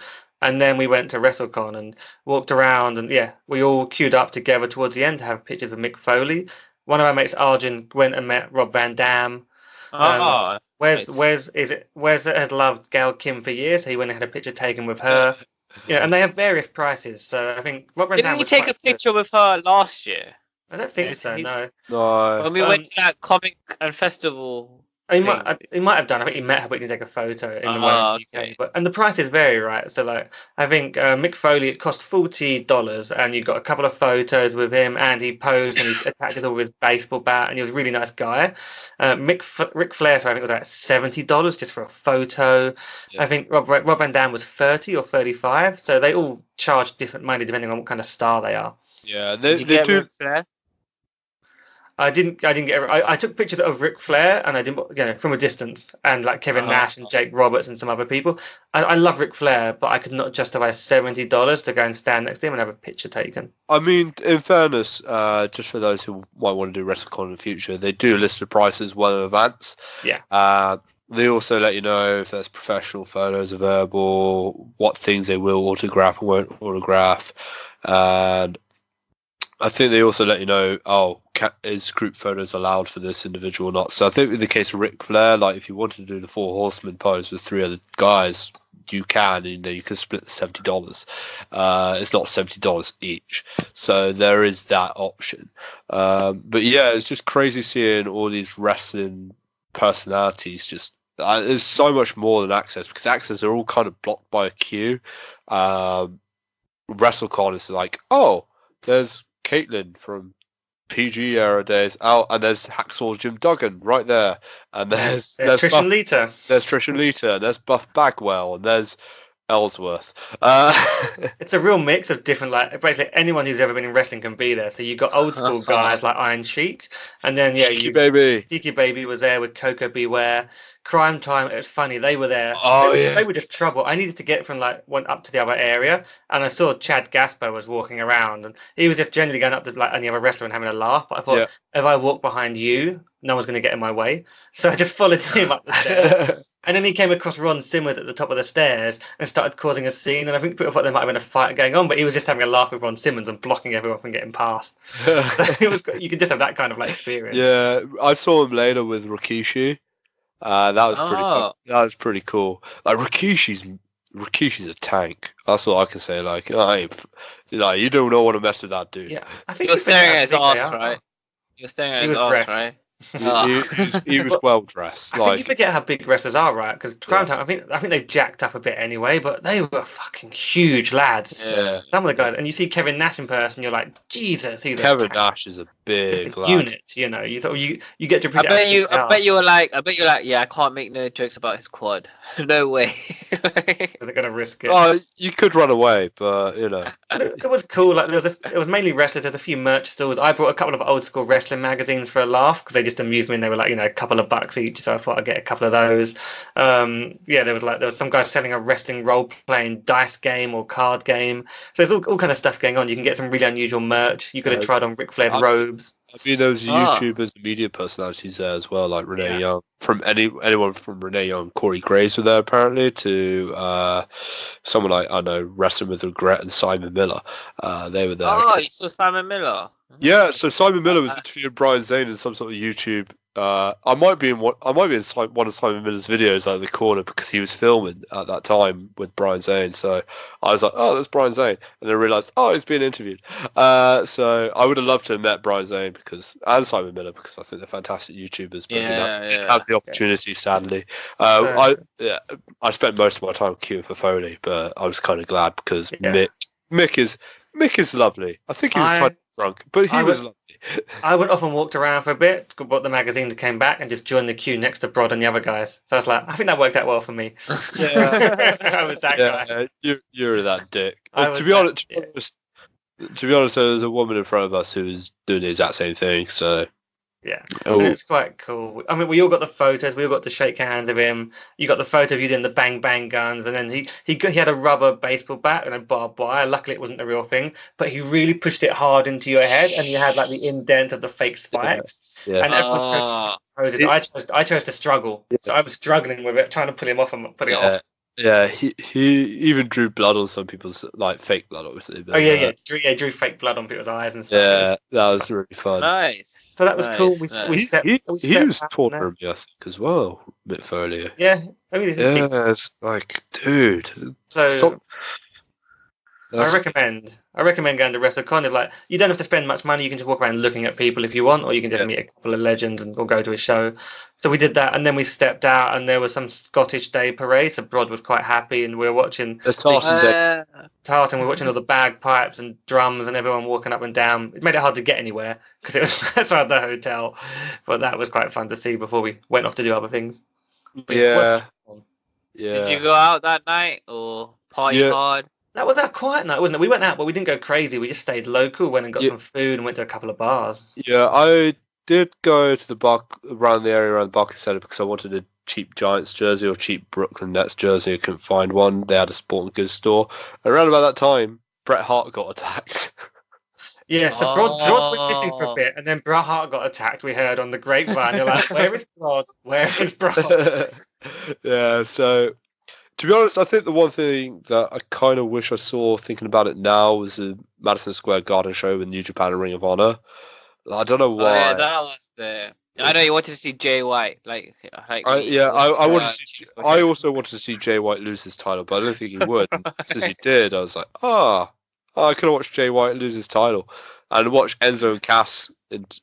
and then we went to WrestleCon and walked around, and we all queued up together towards the end to have pictures of Mick Foley. One of our mates, Arjun, went and met Rob Van Dam. Wes has loved Gail Kim for years, so he went and had a picture taken with her. Yeah, and they have various prices. So I think Rob Van Dam. Didn't you take a picture with her last year? I don't think so. No. No. When we went to that comic and festival. He might have done. I think he met her, but he didn't take a photo in the UK. And the prices vary, right? So, like, I think Mick Foley, it cost $40, and you got a couple of photos with him, and he posed and he attacked it all with his baseball bat, and he was a really nice guy. Ric Flair, so I think it was about $70 just for a photo. Yeah. I think Rob Van Dam was $30 or $35. So they all charge different money depending on what kind of star they are. Yeah, Did you get Ric Flair? I didn't get. I took pictures of Ric Flair, and I didn't, from a distance, and like Kevin Nash and Jake Roberts and some other people. I love Ric Flair, but I could not justify $70 to go and stand next to him and have a picture taken. I mean, in fairness, just for those who might want to do WrestleCon in the future, they do list the prices well in advance. Yeah. They also let you know if there's professional photos available, what things they will autograph and won't autograph, and I think they also let you know, is group photos allowed for this individual or not? So I think in the case of Ric Flair, like if you wanted to do the 4 Horsemen pose with 3 other guys, you can. You can split the $70. It's not $70 each, so there is that option. But yeah, it's just crazy seeing all these wrestling personalities. Just there's so much more than Axxess, because Axxess are all kind of blocked by a queue. WrestleCon is like, there's Caitlyn from PG era days out, and there's Hacksaw Jim Duggan right there, and there's Trish and Lita. There's Trish and Lita, and there's Buff Bagwell, and there's Ellsworth. It's a real mix of different, like basically anyone who's ever been in wrestling can be there. So you got old school guys like Iron Sheik, and then Cheeky Baby. Cheeky Baby was there with Coco Beware, Crime Time. It was funny. They were there. Oh, They were just trouble. I needed to get from like one up to the other area, and I saw Chad Gasper was walking around, and he was just generally going up to like any other wrestler and having a laugh. But I thought, if I walk behind you, no one's going to get in my way. So I just followed him up the stairs. And then he came across Ron Simmons at the top of the stairs and started causing a scene. And I think people thought there might have been a fight going on, but he was just having a laugh with Ron Simmons and blocking everyone from getting past. So it was, you could just have that kind of like experience. Yeah, I saw him later with Rikishi. That was pretty fun. That was pretty cool. Like Rikishi's a tank. That's all I can say. Like, you don't know what to mess with that dude. Yeah, I think you're staring at his ass, right? You're staring at his ass, right? He was well dressed. I think you forget how big wrestlers are, right? Because Crime Time, I think they've jacked up a bit anyway, but they were fucking huge lads. Yeah. Some of the guys, and you see Kevin Nash in person, you're like, Jesus, Kevin Nash is a big lad. Unit, you know. You get to. I bet you were like, yeah, I can't make no jokes about his quad. No way. Is it gonna risk it? Oh, you could run away, but you know. It was cool. Like it was mainly wrestlers. There's a few merch stores. I brought a couple of old school wrestling magazines for a laugh because they just amused me. And they were like, a couple of bucks each. So I thought I'd get a couple of those. There was some guy selling a wrestling role playing dice game or card game. So there's all kind of stuff going on. You can get some really unusual merch. You could have tried on Ric Flair's robes. I mean, there was YouTubers and media personalities there as well, like Renee Young. From anyone from Renee Young, Corey Graves were there apparently, to someone like I know, Wrestling with Regret and Simon Miller. They were there. Oh, you saw Simon Miller. Yeah, so Simon Miller was interviewing Brian Zane in some sort of YouTube. I might be in one of Simon Miller's videos out of the corner because he was filming at that time with Brian Zane. So I was like, oh, that's Brian Zane, and then I realised, oh, he's being interviewed. So I would have loved to have met Brian Zane and Simon Miller because I think they're fantastic YouTubers, but didn't have the opportunity, sadly. I spent most of my time queuing for Foley, but I was kind of glad because Mick is lovely. I think he was kind of drunk, but he was lovely. I went off and walked around for a bit, bought the magazines, came back, and just joined the queue next to Brod and the other guys. So I was like, I think that worked out well for me. Yeah, I was that guy. You're that dick. To be honest, there was a woman in front of us who was doing the exact same thing. So. Yeah, it's quite cool. I mean, we all got the photos. We all got to shake hands with him. You got the photo of you doing the bang bang guns, and then he had a rubber baseball bat and a barbed wire. Luckily, it wasn't the real thing, but he really pushed it hard into your head, and you had like the indent of the fake spikes. Yeah. And everyone I chose to struggle, so I was struggling with it, trying to pull him off and put it off. Yeah, he even drew blood on some people's, like fake blood, obviously. But, drew fake blood on people's eyes and stuff. Yeah, that was really fun. Nice. So that was cool. He was taunting me, I think, as well, a bit earlier. Yeah, I mean, it's like, dude. So stop. I recommend going to Wrestlecon. Like, you don't have to spend much money. You can just walk around looking at people if you want, or you can just meet a couple of legends or go to a show. So we did that, and then we stepped out, and there was some Scottish Day parade. So Brod was quite happy, and we were watching the Tartan Day. Tartan. We were watching all the bagpipes and drums, and everyone walking up and down. It made it hard to get anywhere because it was outside the hotel, but that was quite fun to see before we went off to do other things. But Did you go out that night or party hard? That was our quiet night, wasn't it? We went out, but we didn't go crazy. We just stayed local, went and got some food, and went to a couple of bars. Yeah, I did go to the bar around the area around the Barclays Centre because I wanted a cheap Giants jersey or cheap Brooklyn Nets jersey. I couldn't find one. They had a sporting goods store. And around about that time, Bret Hart got attacked. Yeah, so Brod went missing for a bit, and then Bret Hart got attacked. We heard on the grapevine. You're like, where is Brod? Where is Brod? Yeah, so. To be honest, I think the one thing that I kind of wish I saw, thinking about it now, was the Madison Square Garden show with New Japan and Ring of Honor. I don't know why. Oh, yeah, that was there. I know you wanted to see Jay White, I wanted to see. I also wanted to see Jay White lose his title, but I don't think he would. Since he did, I was like, I could have watched Jay White lose his title, and watch Enzo and Cass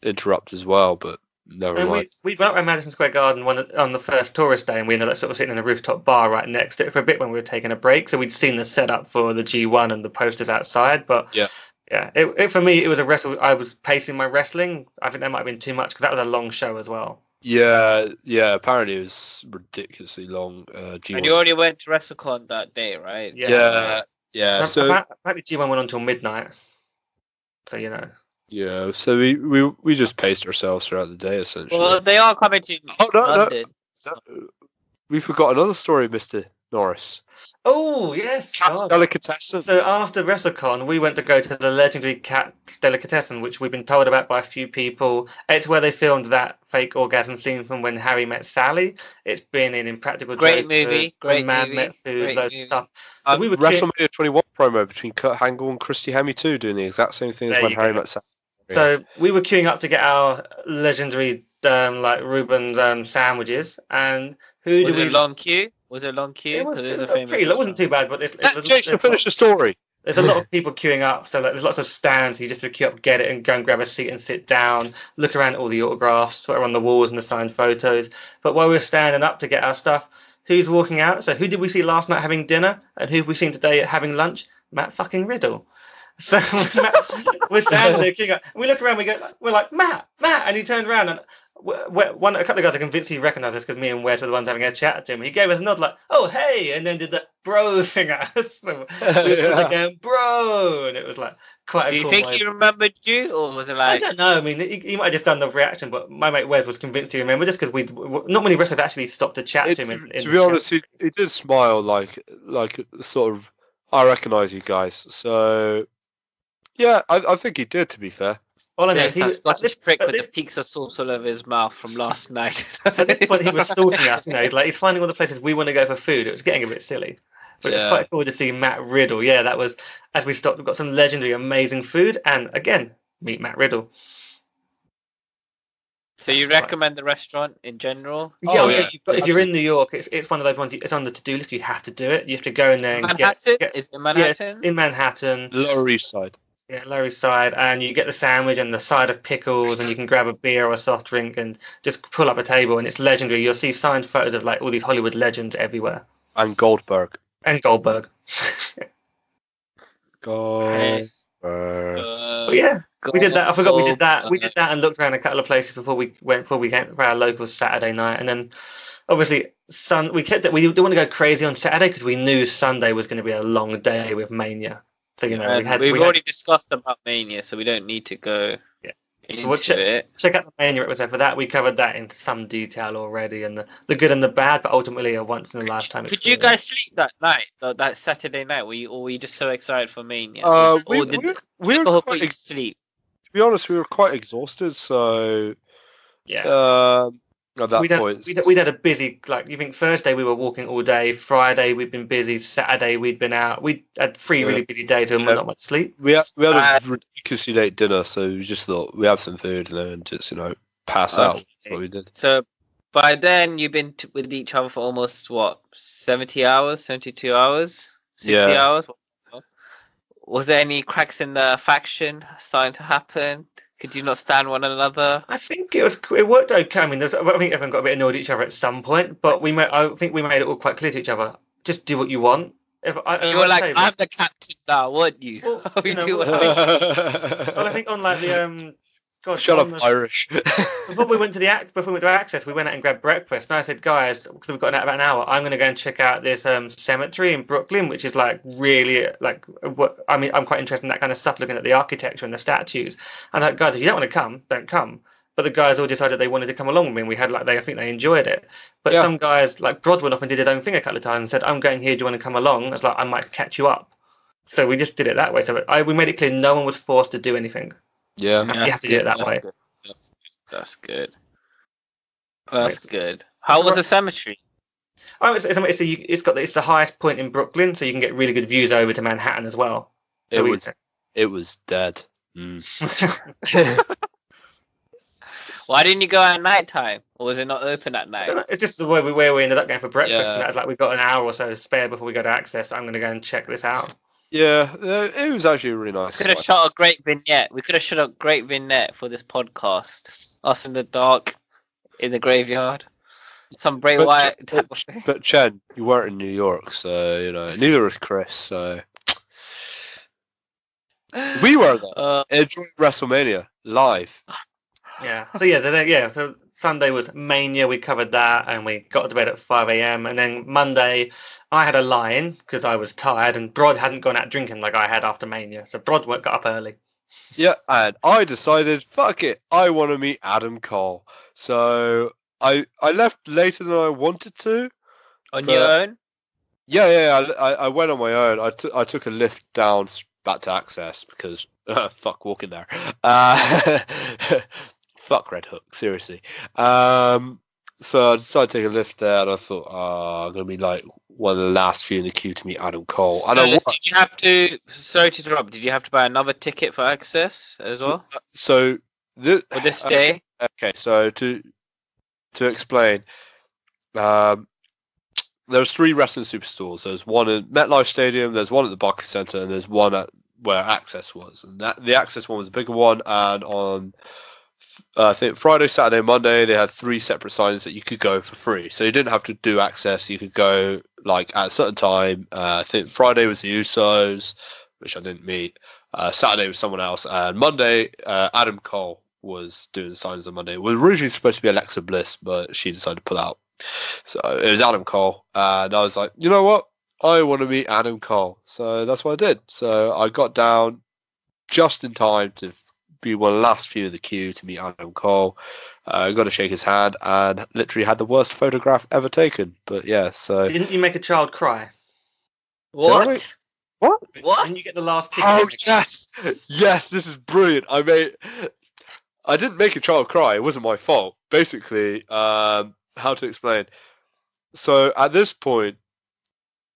interrupt as well, but. Never mind. We went around Madison Square Garden on the first tourist day, and we ended up sort of sitting in a rooftop bar right next to it for a bit when we were taking a break. So we'd seen the setup for the G1 and the posters outside. But for me, it was a wrestle. I was pacing my wrestling. I think that might have been too much because that was a long show as well. Yeah. Apparently it was ridiculously long. G1 And you already went to Wrestlecon that day, right? Yeah. So apparently G1 went until midnight. So yeah. So we just paced ourselves throughout the day essentially. Well, they are coming to London. No. We forgot another story, Mr. Norris. Oh yes, Cat's Delicatessen. So after Wrestlecon, we went to go to the legendary Cat's Delicatessen, which we've been told about by a few people. It's where they filmed that fake orgasm scene from When Harry Met Sally. It's been in Impractical Great Jokers, movie. When Great Man movie. Met Food, Great loads movie. of stuff. So we were WrestleMania 21 promo between Kurt Angle and Christy Hemme too, doing the exact same thing as There When you Harry go. Met Sally. So we were queuing up to get our legendary like Reuben's sandwiches, and who Was did it we? a long queue? Was it a long queue? It was 'Cause it is a pretty. famous It wasn't too bad, but Jason, finish the story. there's a lot of people queuing up. So there's lots of stands. You just have to queue up, get it, and go and grab a seat and sit down. Look around at all the autographs that are on the walls and the signed photos. But while we were standing up to get our stuff, who's walking out? So who did we see last night having dinner, and who have we seen today having lunch? Matt fucking Riddle. So we're standing there queuing up, and we look around. We're like Matt, and he turned around and. A couple of guys are convinced he recognised us because me and Wes were the ones having a chat to him. He gave us a nod like, "Oh hey," and then did the bro thing at us. So we were like going, "Bro," and it was like quite a Do you cool think moment. he remembered you, or was it I like? don't know. I mean, he might have just done the reaction, but my mate Wes was convinced he remembered us because not many wrestlers actually stopped to chat to him. To be honest, he did smile like sort of. I recognise you guys, so yeah, I think he did. To be fair. all I know There's is he that was Scottish prick with this, the pizza sauce all over his mouth from last night. at this point he was stalking us. He's finding all the places we want to go for food. It was getting a bit silly. But it's quite cool to see Matt Riddle. Yeah, that was, as we stopped, we've got some legendary, amazing food. And again, meet Matt Riddle. So you recommend the restaurant in general? Yeah. If you're in New York, it's one of those ones, it's on the to-do list. You have to do it. You have to go in there and Manhattan? get Is it Manhattan? Yeah, in Manhattan. Lower East Side. Yeah, Lower East Side. And you get the sandwich and the side of pickles, and you can grab a beer or a soft drink and just pull up a table. And it's legendary. You'll see signed photos of like all these Hollywood legends everywhere. And Goldberg. And Goldberg. Goldberg. But yeah, we did that. I forgot we did that. We did that and looked around a couple of places before we went for our locals Saturday night, and then obviously we didn't want to go crazy on Saturday because we knew Sunday was going to be a long day with Mania. So we've already discussed about Mania, so we don't need to go into it. Check out the Mania episode for that. We covered that in some detail already, and the good and the bad, but ultimately a once in a lifetime. Could you guys sleep that night, that Saturday night? Were you just so excited for Mania? We were quite sleep. To be honest, we were quite exhausted, so yeah. At that point, we'd had a busy, you think Thursday we were walking all day, Friday we'd been busy, Saturday we'd been out. We had 3 really busy days and not much sleep. We had a ridiculously late dinner, so we just thought we have some food and then just pass out. That's what we did. So by then you've been with each other for almost 70 hours, 72 hours, 60 hours. Was there any cracks in the faction starting to happen? Could you not stand one another? I think it worked okay. I mean, I think everyone got a bit annoyed at each other at some point, but I think we made it all quite clear to each other. Just do what you want. You were like, I'm the captain now, weren't you? Well, I think on the shut up, Irish. Before we went to Axxess, we went out and grabbed breakfast. And I said, guys, because we've got about an hour, I'm going to go and check out this cemetery in Brooklyn, which is really I'm quite interested in that kind of stuff, looking at the architecture and the statues. And like, guys, if you don't want to come, don't come. But the guys all decided they wanted to come along with me, and we had I think they enjoyed it. But some guys, like Brod, went off and did his own thing a couple of times and said, I'm going here, do you want to come along? I was like, I might catch you up. So we just did it that way. So we made it clear no one was forced to do anything. Yeah, you have to do it that way. That's good. That's good. How was the cemetery? Oh, it's the highest point in Brooklyn, so you can get really good views over to Manhattan as well. It was dead. Mm. Why didn't you go at night time, or was it not open at night? It's just the way we ended up going for breakfast. Yeah. And we've got an hour or so spare before we go to Axxess. I'm going to go and check this out. Yeah, it was actually really nice. We could have shot a great vignette. For this podcast. Us in the dark, in the graveyard. Some Bray Wyatt type of thing. But Chen, you weren't in New York, so neither was Chris. So we were there enjoying WrestleMania live. Yeah. So So Sunday was Mania. We covered that, and we got to bed at 5 a.m. And then Monday, I had a lie-in because I was tired, and Brod hadn't gone out drinking like I had after Mania. So Brod got up early. Yeah, and I decided, fuck it, I want to meet Adam Cole. So I left later than I wanted to. On your own? Yeah. I went on my own. I took a lift down back to Axxess because fuck walking there. Fuck Red Hook, seriously. So I decided to take a lift there, and I thought, I'm gonna be like one of the last few in the queue to meet Adam Cole. So did you have to? Sorry to interrupt. Did you have to buy another ticket for Axxess as well? So For this day? Okay, so to explain, there's 3 wrestling superstores. There's one in MetLife Stadium, there's one at the Barclays Center, and there's one at where Axxess was. And the Axxess one was a bigger one. And on I think Friday, Saturday, Monday, they had 3 separate signs that you could go for free. So you didn't have to do Axxess. You could go like at a certain time. I think Friday was the Usos, which I didn't meet. Saturday was someone else, and Monday, Adam Cole was doing the signs on Monday. It was originally supposed to be Alexa Bliss, but she decided to pull out. So it was Adam Cole, and I was like, you know what? I want to meet Adam Cole. So that's what I did. So I got down just in time to be one of the last few in the queue to meet Adam Cole. Got to shake his hand, and literally had the worst photograph ever taken. But yeah, so Didn't you make a child cry? What? What? Didn't you get the last ticket? Oh yes, this is brilliant. I didn't make a child cry. It wasn't my fault. Basically, how to explain? So at this point,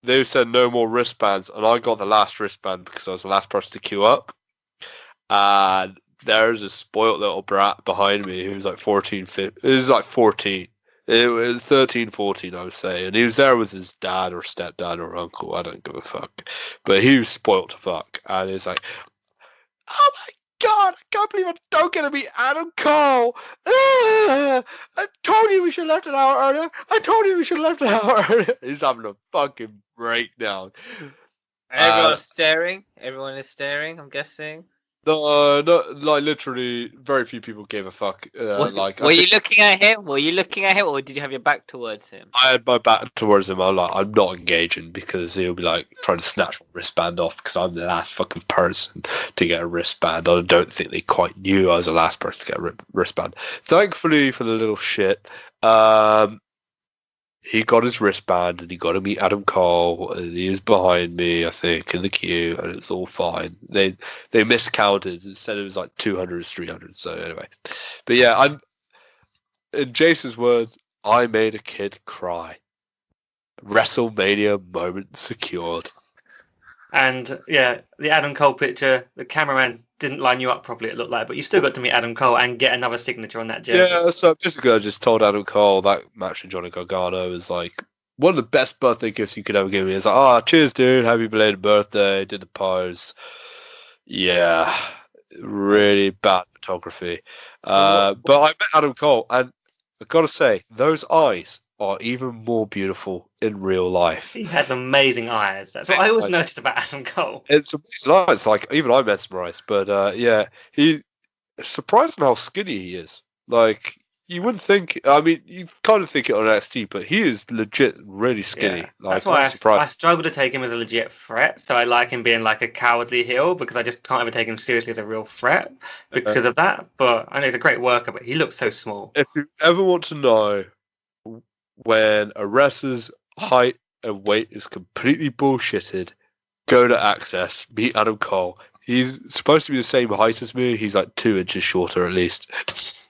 they said no more wristbands, and I got the last wristband because I was the last person to queue up. And there's a spoiled little brat behind me who was like 14, 15. It was like 14. It was 13, 14, I would say. And he was there with his dad or stepdad or uncle. I don't give a fuck. But he was spoiled to fuck. And he's like, oh my God, I can't believe I don't get to meet Adam Cole. I told you we should have left an hour earlier. I told you we should have left an hour earlier. He's having a fucking breakdown. Everyone's staring. Everyone is staring, I'm guessing. No, like literally, very few people gave a fuck. Were you looking at him? Were you looking at him, or did you have your back towards him? I had my back towards him. I'm not engaging because he'll be like trying to snatch my wristband off because I'm the last fucking person to get a wristband. I don't think they quite knew I was the last person to get a wristband. Thankfully for the little shit, he got his wristband and he got to meet Adam Cole. And he was behind me, I think, in the queue, and it's all fine. They miscounted. Instead, it was like 200, it's 300. So anyway, but yeah, in Jason's words, I made a kid cry. WrestleMania moment secured. And yeah, the Adam Cole picture, the cameraman didn't line you up properly, it looked like, but you still got to meet Adam Cole and get another signature on that jersey. Yeah, so basically I just told Adam Cole that match with Johnny Gargano was like one of the best birthday gifts you could ever give me. It's like, cheers, dude, happy belated birthday, did the pose. Yeah, really bad photography. But I met Adam Cole, and I've got to say, those eyes are even more beautiful in real life. He has amazing eyes. That's what I always noticed about Adam Cole. It's amazing eyes. Like, even I'm mesmerized. But yeah, he's surprising how skinny he is. Like, you wouldn't think. I mean, you kind of think it on NXT, but he is legit really skinny. Yeah. Like, that's why I struggle to take him as a legit threat. So I like him being like a cowardly heel because I just can't ever take him seriously as a real threat because of that. But I know he's a great worker, but he looks so small. If you ever want to know when a wrestler's height and weight is completely bullshitted, go to Axxess, meet Adam Cole. He's supposed to be the same height as me. He's like 2 inches shorter at least.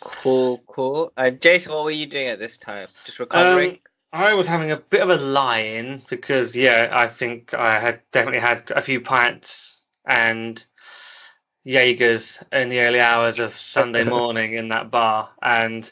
Cool. Jason, what were you doing at this time? Just recovering? I was having a bit of a lie-in because, I think I had definitely had a few pints and Jaegers in the early hours of Sunday morning in that bar. And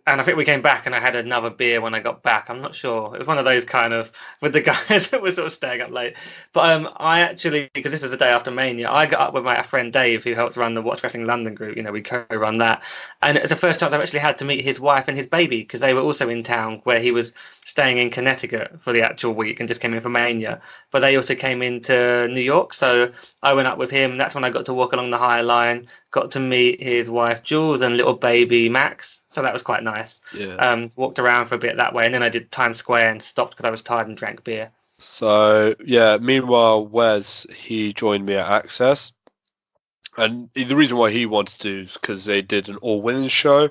I think we came back and I had another beer when I got back. I'm not sure. It was one of those kind of with the guys that were sort of staying up late. But I actually, because this was the day after Mania, I got up with my friend Dave, who helps run the Watch Wrestling London group. We co-run that. And it's the first time I've actually had to meet his wife and his baby because they were also in town where he was staying in Connecticut for the actual week and just came in for Mania. But they also came into New York. So I went up with him. That's when I got to walk along the High Line, got to meet his wife Jules and little baby Max, so that was quite nice. Yeah. Walked around for a bit that way, and then I did Times Square and stopped because I was tired and drank beer. So yeah, meanwhile, Wes, he joined me at Axxess, and the reason why he wanted to do is because they did an all-women's show,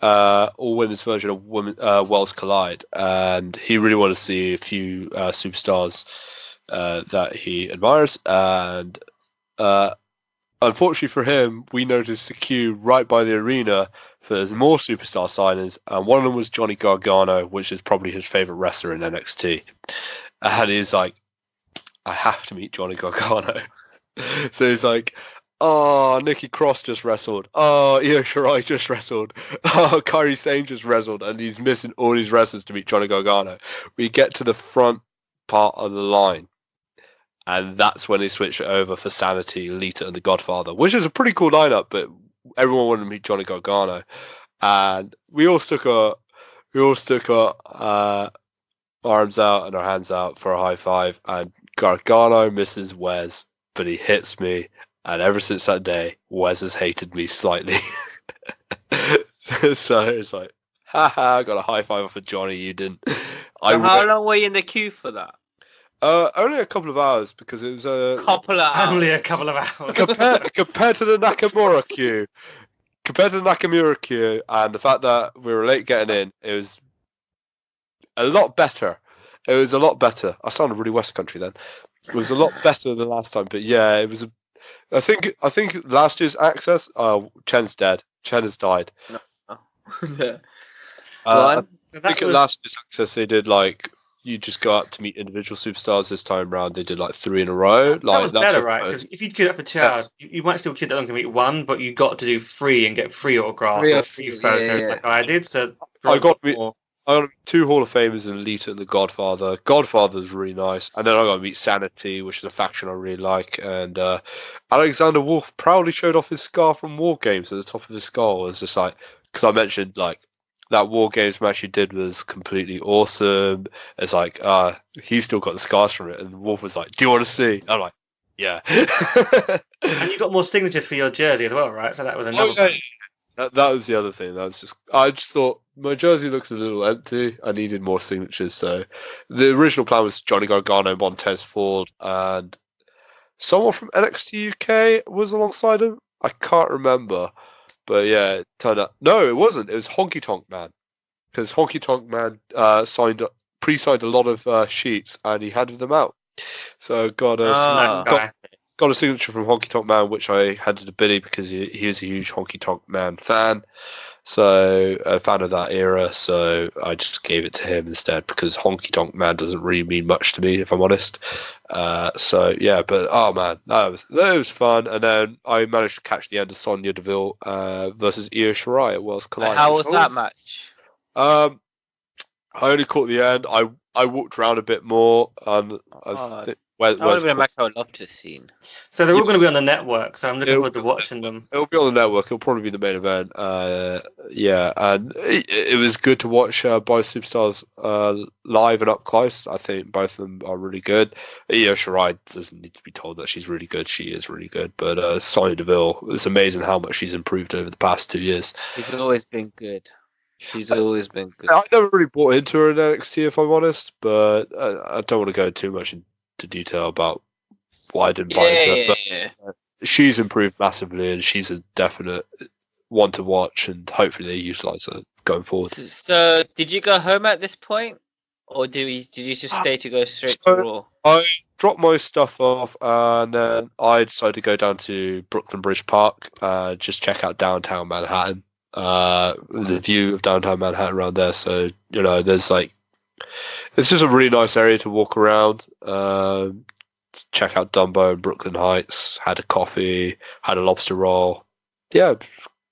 all-women's version of Worlds Collide, and he really wanted to see a few superstars that he admires, and unfortunately for him, we noticed a queue right by the arena for more superstar signings, and one of them was Johnny Gargano, which is probably his favorite wrestler in NXT. And he's like, I have to meet Johnny Gargano. So he's like, oh, Nikki Cross just wrestled. Oh, Io Shirai just wrestled. Oh, Kairi Sane just wrestled. And he's missing all these wrestlers to meet Johnny Gargano. We get to the front part of the line, and that's when they switch it over for Sanity, Lita, and the Godfather, which is a pretty cool lineup, but everyone wanted to meet Johnny Gargano. And we all stuck our arms out and our hands out for a high five, and Gargano misses Wes, but he hits me, and ever since that day, Wes has hated me slightly. So it's like, haha, I got a high five off of Johnny, you didn't. How long were you in the queue for that? Only a couple of hours, because it was Only a couple of hours. compared to the Nakamura queue. Compared to the Nakamura queue, and the fact that we were late getting in, it was a lot better. It was a lot better. I sounded really West Country then. It was a lot better than last time, but yeah, it was. I think last year's Axxess. Chen's dead. Chen has died. No. I think at last year's Axxess they did like you just go up to meet individual superstars. This time round they did like 3 in a row. That was better, right? Because if you queued up for 2 hours, you might still queue that long to meet one, but you got to do 3 and get 3 autographs or 3 photos like I did. So I got to meet 2 Hall of Famers and Lita and the Godfather. Godfather's really nice. And then I got to meet Sanity, which is a faction I really like. And Alexander Wolf proudly showed off his scar from War Games at the top of his skull. It was just like, because I mentioned like that War Games match he did was completely awesome. It's like, he's still got the scars from it. And Wolf was like, do you want to see? I'm like, yeah. And you got more signatures for your jersey as well, right? So that was another thing. That was the other thing. I just thought my jersey looks a little empty. I needed more signatures. So the original plan was Johnny Gargano, Montez Ford, and someone from NXT UK was alongside him. I can't remember, but yeah, it turned out no, it wasn't. It was Honky Tonk Man, because Honky Tonk Man pre-signed a lot of sheets and he handed them out. So got a signature from Honky Tonk Man, which I handed to Billy because he is a huge Honky Tonk Man fan. So a fan of that era. So I just gave it to him instead because Honky Tonk Man doesn't really mean much to me, if I'm honest. So yeah, but oh man, that was fun. And then I managed to catch the end of Sonya Deville versus Io Shirai at Worlds Collide. How was that match? I only caught the end. I walked around a bit more, and I think. That would have been a match I would love to have seen. So they're all going to be on the network, so I'm looking forward to watching them. It'll be on the network. It'll probably be the main event. Yeah, and it was good to watch both superstars live and up close. I think both of them are really good. Io Shirai doesn't need to be told that she's really good. She is really good. But Sonya Deville, it's amazing how much she's improved over the past 2 years. She's always been good. Always been good. I never really bought into her in NXT, if I'm honest, but I don't want to go too much into detail about why I didn't buy into her. But she's improved massively, and she's a definite one to watch, and hopefully they utilize her going forward. So, did you go home at this point, or did you just stay to go straight to Raw? I dropped my stuff off, and then I decided to go down to Brooklyn Bridge Park, just check out downtown Manhattan. The view of downtown Manhattan around there. So, there's like, it's just a really nice area to walk around. Check out Dumbo and Brooklyn Heights. Had a coffee, had a lobster roll. Yeah,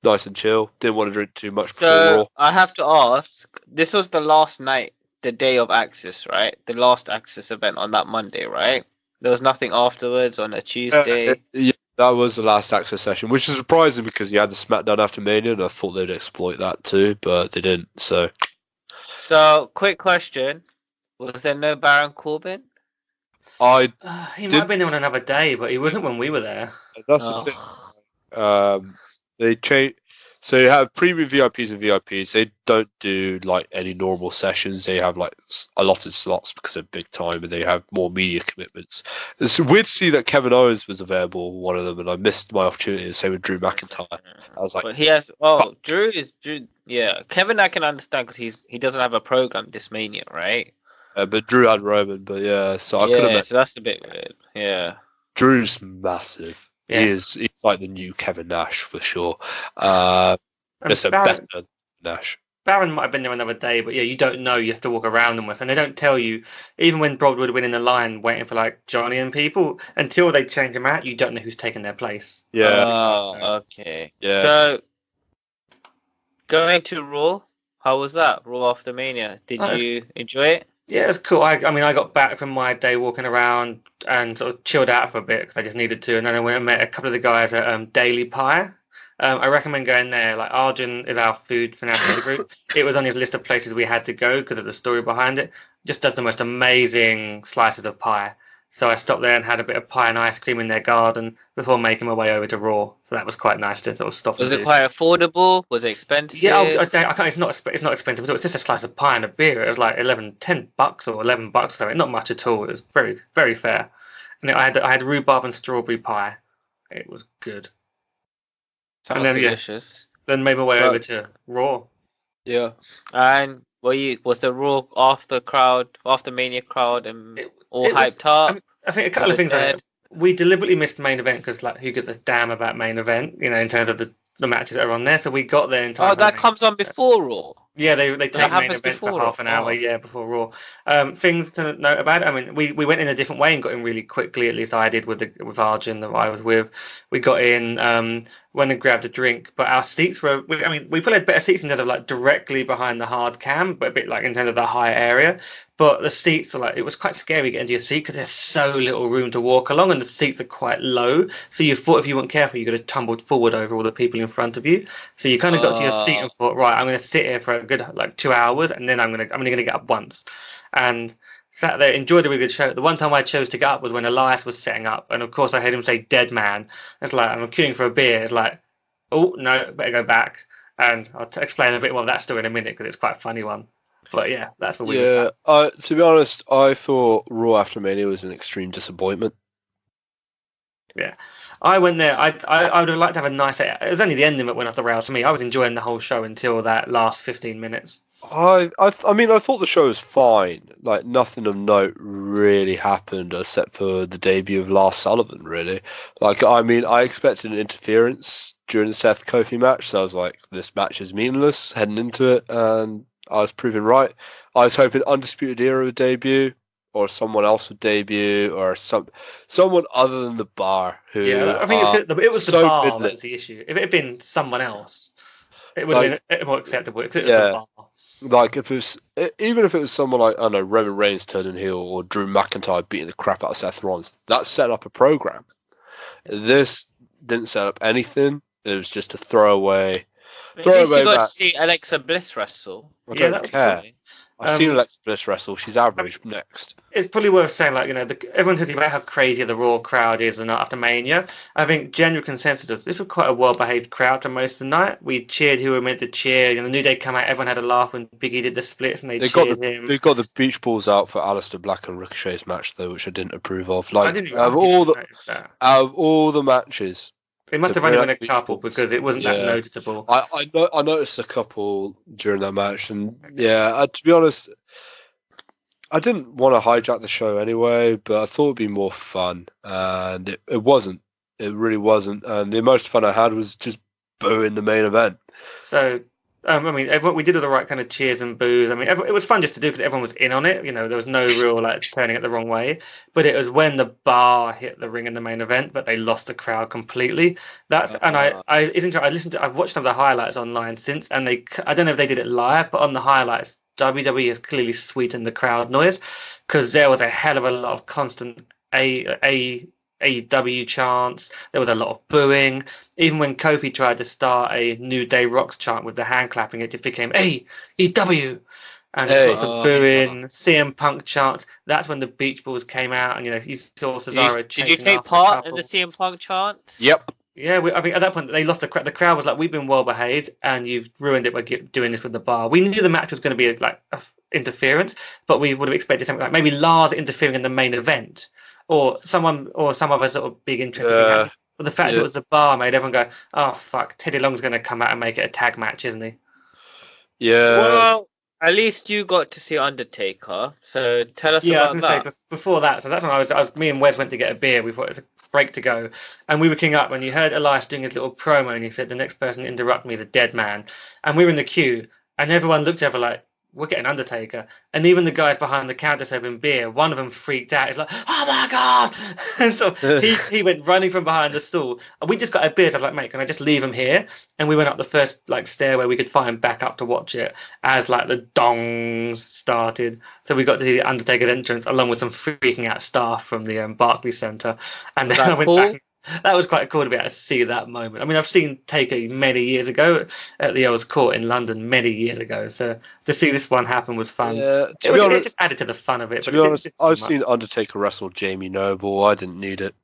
nice and chill. Didn't want to drink too much before Raw. I have to ask, this was the last night, the day of Axxess, right? The last Axxess event on that Monday, right? There was nothing afterwards on a Tuesday. Yeah. That was the last Axxess session, which is surprising because you had the SmackDown after Mania, and I thought they'd exploit that too, but they didn't. So, quick question: was there no Baron Corbin? He might have been there on another day, but he wasn't when we were there. That's the thing. They change. So you have premium VIPs and VIPs. They don't do like any normal sessions. They have like allotted slots because they're big time, and they have more media commitments. It's weird to see that Kevin Owens was available, one of them, and I missed my opportunity. Same with Drew McIntyre. I was like, but he has. Drew. Yeah, Kevin, I can understand because he doesn't have a program this Mania, right? But Drew had Roman. But yeah, so I could have. So that's a bit weird. Yeah. Drew's massive. Yeah. He's like the new Kevin Nash for sure. It's a Baron, better Nash. Baron might have been there another day, but yeah, you don't know. You have to walk around them with, and they don't tell you. Even when Broad would win in the line, waiting for like Johnny and people, until they change them out, you don't know who's taking their place. Yeah. Oh, okay. Yeah. So going to Raw, how was that? Raw after Mania. Did you enjoy it? Yeah, it's cool. I mean, I got back from my day walking around and sort of chilled out for a bit because I just needed to. And then I went and met a couple of the guys at Daily Pie. I recommend going there. Like Arjun is our food fanatic in the group. It was on his list of places we had to go because of the story behind it. Just does the most amazing slices of pie. So I stopped there and had a bit of pie and ice cream in their garden before making my way over to Raw. So that was quite nice to sort of stop. Was it quite affordable? Was it expensive? Yeah, I can't. It's not expensive. It's just a slice of pie and a beer. It was like $10 or $11 or something. Not much at all. It was very, very fair. And I had rhubarb and strawberry pie. It was good. Sounds delicious. Then made my way over to Raw. Yeah. And was the Raw after Mania crowd and all hyped up? I think a couple of things. We deliberately missed main event because like who gives a damn about main event? You know, in terms of the matches that are on there. So we got there in time. Oh, that comes on before Raw. Yeah, they take main event for half an hour. Yeah, before Raw. Things to note about it. I mean, we went in a different way and got in really quickly. At least I did with Arjun that I was with. We got in. Went and grabbed a drink, but our seats were. We probably had better seats in terms of like directly behind the hard cam, but a bit like in terms of the high area. But the seats were like, it was quite scary getting to your seat because there's so little room to walk along, and the seats are quite low. So you thought if you weren't careful, you could have tumbled forward over all the people in front of you. So you kind of got to your seat and thought, right, I'm going to sit here for a good like 2 hours, and then I'm only going to get up once, and sat there, enjoyed a really good show. The one time I chose to get up was when Elias was setting up, and of course I heard him say "dead man." It's like I'm queuing for a beer. It's like, oh no, better go back. And I'll explain a bit more of that story in a minute because it's quite a funny one. But yeah, that's what we were saying. To be honest, I thought Raw after Mania was an extreme disappointment. Yeah, I went there. I would have liked to have a nice. It was only the ending that went off the rails for me. I was enjoying the whole show until that last 15 minutes. I thought the show was fine. Like nothing of note really happened except for the debut of Lars Sullivan. Really, I expected an interference during the Seth Kofi match, so I was like, this match is meaningless heading into it, and I was proven right. I was hoping Undisputed Era would debut, or someone else would debut, or someone other than the Bar. Who I think it was the Bar that was the issue. If it had been someone else, it would have been more acceptable. It was the Bar. Like even if it was someone like, I don't know, Roman Reigns turning heel or Drew McIntyre beating the crap out of Seth Rollins, that set up a program. This didn't set up anything. It was just a throwaway. You got to see Alexa Bliss wrestle. I don't care. I've seen Alexa Bliss wrestle. She's average. Next. It's probably worth saying, like, you know, everyone's talking about how crazy the Raw crowd is the night after Mania. I think general consensus of this was quite a well-behaved crowd for most of the night. We cheered who were meant to cheer. You know, the New Day come out, everyone had a laugh when Big E did the splits, and they cheered him. They got the beach balls out for Aleister Black and Ricochet's match, though, which I didn't approve of. Like, out of all the matches. They must have only been a couple because it wasn't that noticeable. I noticed a couple during that match, and to be honest, I didn't want to hijack the show anyway, but I thought it'd be more fun, and it wasn't. It really wasn't, and the most fun I had was just booing the main event. So, we did all the right kind of cheers and boos. I mean, it was fun just to do because everyone was in on it. You know, there was no real like turning it the wrong way. But it was when the Bar hit the ring in the main event that they lost the crowd completely. I've watched some of the highlights online since, and I don't know if they did it live, but on the highlights, WWE has clearly sweetened the crowd noise because there was a hell of a lot of constant AEW chants. There was a lot of booing. Even when Kofi tried to start a New Day Rocks chant with the hand clapping, it just became AEW. And lots of booing, CM Punk chants. That's when the Beach Balls came out, and you know you saw Cesaro. Did you take part in the CM Punk chants? Yep. Yeah, I mean, at that point, they lost the crowd. The crowd was like, "We've been well behaved, and you've ruined it by doing this with the bar." We knew the match was going to be like interference, but we would have expected something like maybe Lars interfering in the main event, or someone, or some other sort of big interesting thing happened. But the fact it was the bar made everyone go, "Oh fuck, Teddy Long's going to come out and make it a tag match, isn't he?" Yeah. Well, at least you got to see Undertaker. So tell us about that. I was going to say before that. So that's when I was. Me and Wes went to get a beer. We thought it was a break to go, and we were queuing up. And you heard Elias doing his little promo, and he said, "The next person to interrupt me is a dead man." And we were in the queue, and everyone looked at her like, "We're getting Undertaker." And even the guys behind the counter serving beer, one of them freaked out. He's like, "Oh my god!" And so he went running from behind the stall. And we just got a beer. So I was like, "Mate, can I just leave him here?" And we went up the first like stairway we could find back up to watch it as like the dongs started. So we got to see the Undertaker's entrance along with some freaking out staff from the Barclays Centre. And then I went back. That was quite cool to be able to see that moment. I mean, I've seen Taker many years ago at the Earl's Court in London many years ago. So to see this one happen was fun. Yeah, it just added to the fun of it. To be honest, I've seen Undertaker wrestle Jamie Noble. I didn't need it.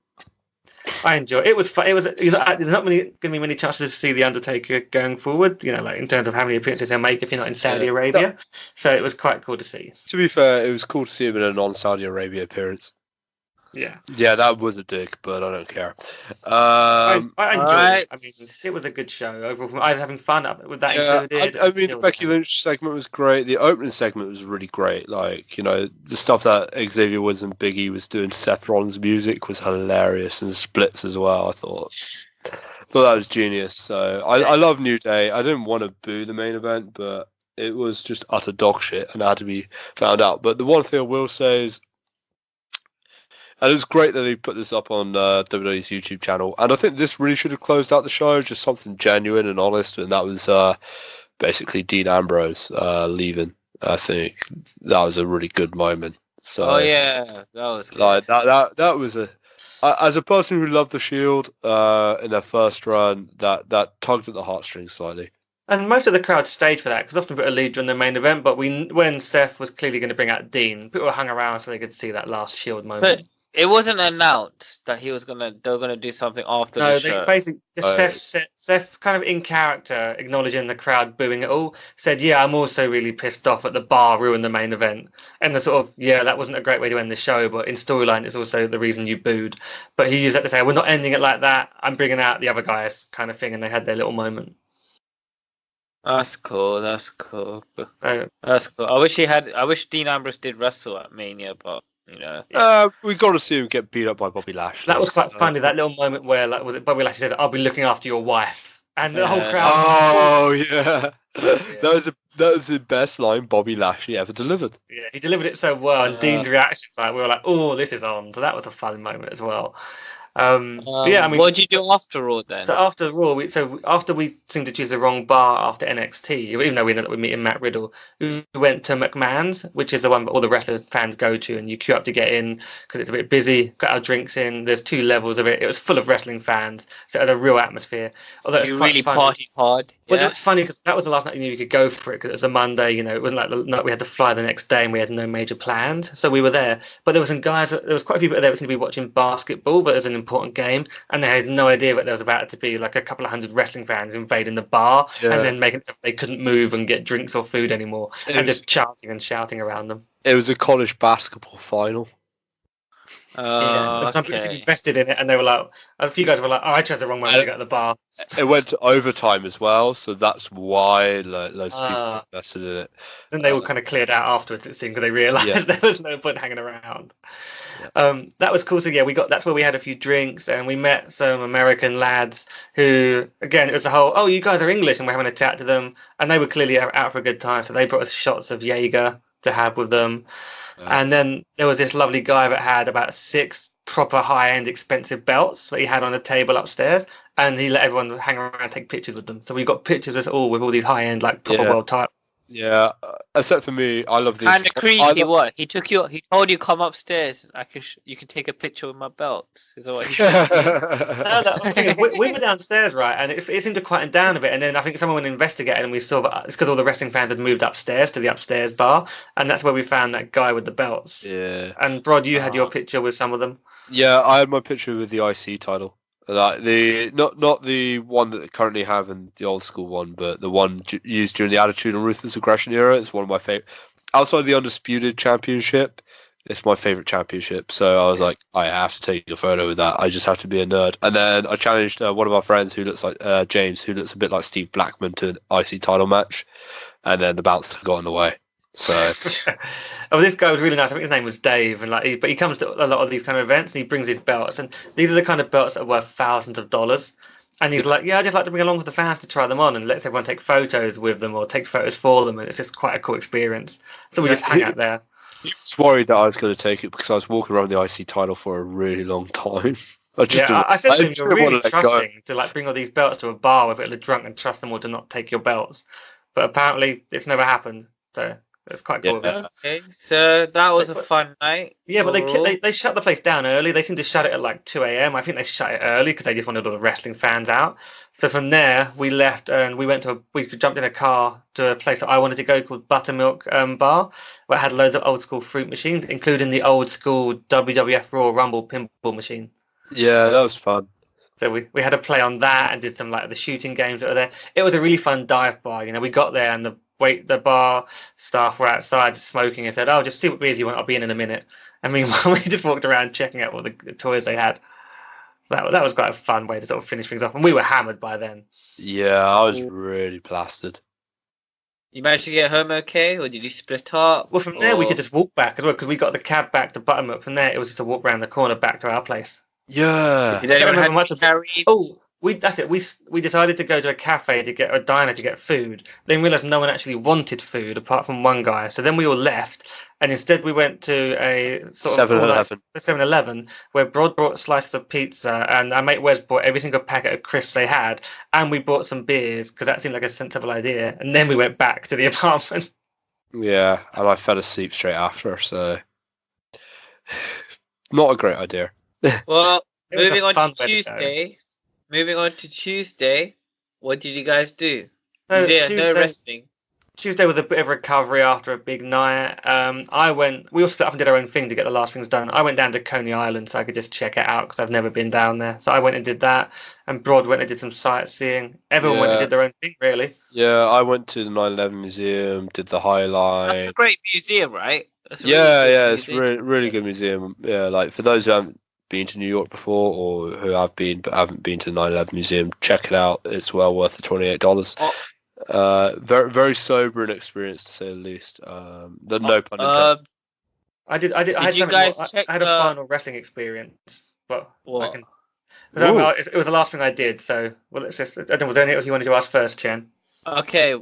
I enjoy it. It was fun. It was, there's not going to be many chances to see the Undertaker going forward. Like in terms of how many appearances he'll make if you're not in Saudi Arabia. So it was quite cool to see. To be fair, it was cool to see him in a non-Saudi Arabia appearance. Yeah, that was a dick, but I don't care. I enjoyed it. I mean, it was a good show overall. I was having fun with that included. I mean, the Becky Lynch segment was great. The opening segment was really great. Like, the stuff that Xavier Woods and Big E was doing, Seth Rollins' music was hilarious, and splits as well. I thought that was genius. So I love New Day. I didn't want to boo the main event, but it was just utter dog shit, and it had to be found out. But the one thing I will say is, and it's great that they put this up on WWE's YouTube channel. And I think this really should have closed out the show, just something genuine and honest. And that was basically Dean Ambrose leaving. I think that was a really good moment. So, that was good. Like that was as a person who loved the Shield in their first run, that tugged at the heartstrings slightly. And most of the crowd stayed for that because often put a lead during the main event. But when Seth was clearly going to bring out Dean, people hung around so they could see that last Shield moment. So it wasn't announced that they were gonna do something after the show. No, basically Seth kind of in character, acknowledging the crowd booing it all, said, "Yeah, I'm also really pissed off that the bar ruined the main event." And the sort of, that wasn't a great way to end the show, but in storyline, it's also the reason you booed. But he used that to say, "We're not ending it like that. I'm bringing out the other guys," kind of thing, and they had their little moment. That's cool. That's cool. I wish Dean Ambrose did wrestle at Mania, but. We got to see him get beat up by Bobby Lashley. That was quite funny. That little moment where, Bobby Lashley says, "I'll be looking after your wife," and the whole crowd. Oh yeah, that was the best line Bobby Lashley ever delivered. Yeah, he delivered it so well, and Dean's reactions, we were like, "Oh, this is on." So that was a fun moment as well. But yeah, I mean, what did you do after Raw then? So after Raw, after we seemed to choose the wrong bar after NXT, even though we ended up meeting Matt Riddle, we went to McMahon's, which is the one that all the wrestlers fans go to, and you queue up to get in because it's a bit busy. Got our drinks in. There's 2 levels of it. It was full of wrestling fans, so it had a real atmosphere. Although you really partied hard. Well, it's funny because that was the last night you knew you could go for it because it was a Monday. It wasn't like the night we had to fly the next day and we had no major plans, so we were there. But there were some guys. There was quite a few people there that seemed to be watching basketball, but it was an important game. And they had no idea that there was about to be like a couple of hundred wrestling fans invading the bar and then making it so they couldn't move and get drinks or food anymore just chanting and shouting around them. It was a college basketball final. Some people invested in it and they were like, a few guys were like, "Oh, I chose the wrong moment to go to the bar." It went to overtime as well, so that's why loads of people invested in it. Then they all kind of cleared out afterwards, it seemed, because they realised there was no point hanging around. That was cool. So that's where we had a few drinks and we met some American lads who, again, it was the whole, "Oh, you guys are English," and we're having a chat to them, and they were clearly out for a good time, so they brought us shots of Jaeger to have with them. And then there was this lovely guy that had about 6 proper high-end expensive belts that he had on a table upstairs, and he let everyone hang around and take pictures with them. So we got pictures of us all with all these high-end proper world titles. Yeah, except for me, I love these. And the creepy what? He told you come upstairs. You can take a picture with my belts. Is that what he said? We were downstairs, right, and it seemed to quieten down a bit. And then I think someone went investigated, and we saw that it's because all the wrestling fans had moved upstairs to the upstairs bar, and that's where we found that guy with the belts. Yeah. And Rod, you had your picture with some of them. Yeah, I had my picture with the IC title. Like not the one that they currently have in the old school one, but the one used during the Attitude and Ruthless Aggression era. It's one of my favorite. Outside of the Undisputed Championship, it's my favorite championship. So I was like, I have to take a photo with that. I just have to be a nerd. And then I challenged one of our friends who looks like James, who looks a bit like Steve Blackman, to an IC title match, and then the bouncer got in the way. So, oh, this guy was really nice. I think his name was Dave, and but he comes to a lot of these kind of events, and he brings his belts, and these are the kind of belts that are worth thousands of dollars. And he's like, yeah, I just like to bring along with the fans to try them on, and lets everyone take photos with them or takes photos for them, and it's just quite a cool experience. So we just hang out there. He was worried that I was going to take it because I was walking around the IC title for a really long time. I said to him, you're really trusting to like bring all these belts to a bar with it drunk and trust them all to not take your belts. But apparently it's never happened. So it's quite cool. Yeah. Okay, so that was a fun night. Yeah, but they shut the place down early. They seemed to shut it at like 2 a.m. I think they shut it early because they just wanted all the wrestling fans out. So from there, we left and we jumped in a car to a place that I wanted to go called Buttermilk Bar, where it had loads of old school fruit machines, including the old school WWF Royal Rumble pinball machine. Yeah, that was fun. So we had a play on that and did some like the shooting games that were there. It was a really fun dive bar. You know, we got there and the bar staff were outside smoking and said, "Oh, just see what beers you want. I'll be in a minute." And meanwhile, we just walked around checking out all the toys they had. So that was quite a fun way to sort of finish things off. And we were hammered by then. Yeah, I was really plastered. You managed to get home okay, or did you split up? Well, from there we could just walk back as well because we got the cab back to Buttermilk. From there, it was just a walk around the corner back to our place. Yeah. You don't remember much of carry. That's it. We decided to go to a diner to get food. Then realised no one actually wanted food apart from one guy. So then we all left, and instead we went to a sort of 7-Eleven, where Broad brought slices of pizza, and our mate Wes bought every single packet of crisps they had, and we bought some beers because that seemed like a sensible idea. And then we went back to the apartment. Yeah, and I fell asleep straight after. So not a great idea. Well, moving on to Tuesday, what did you guys do? No wrestling. Tuesday was a bit of recovery after a big night. We all split up and did our own thing to get the last things done. I went down to Coney Island so I could just check it out because I've never been down there. So I went and did that, and Broad went and did some sightseeing. Everyone went and did their own thing, really. Yeah, I went to the 9/11 museum, did the High Line. That's a great museum, right? It's a really good museum. Yeah, like for those who haven't been to New York before or who have been but haven't been to the 9/11 museum, check it out. It's well worth the $28. Very very sobering experience to say the least. No pun intended. I had a final wrestling experience, but what? it was the last thing I did. So let's just. I don't know. Was there anything else you wanted to ask first, Chen? Okay.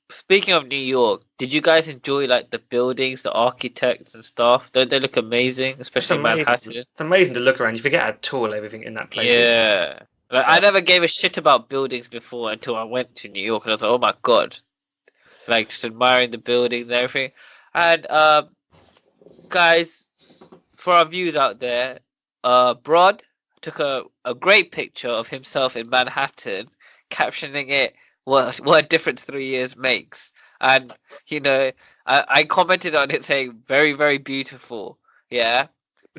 Speaking of New York, did you guys enjoy like the buildings, the architects and stuff? Don't they look amazing, especially Manhattan? It's amazing to look around. You forget how tall everything in that place is. Yeah. Like, I never gave a shit about buildings before until I went to New York, and I was like, oh my god. Like, just admiring the buildings and everything. And, guys, for our viewers out there, Brod took a great picture of himself in Manhattan, captioning it, what a difference 3 years makes. And, you know, I commented on it saying, very, very beautiful. Yeah.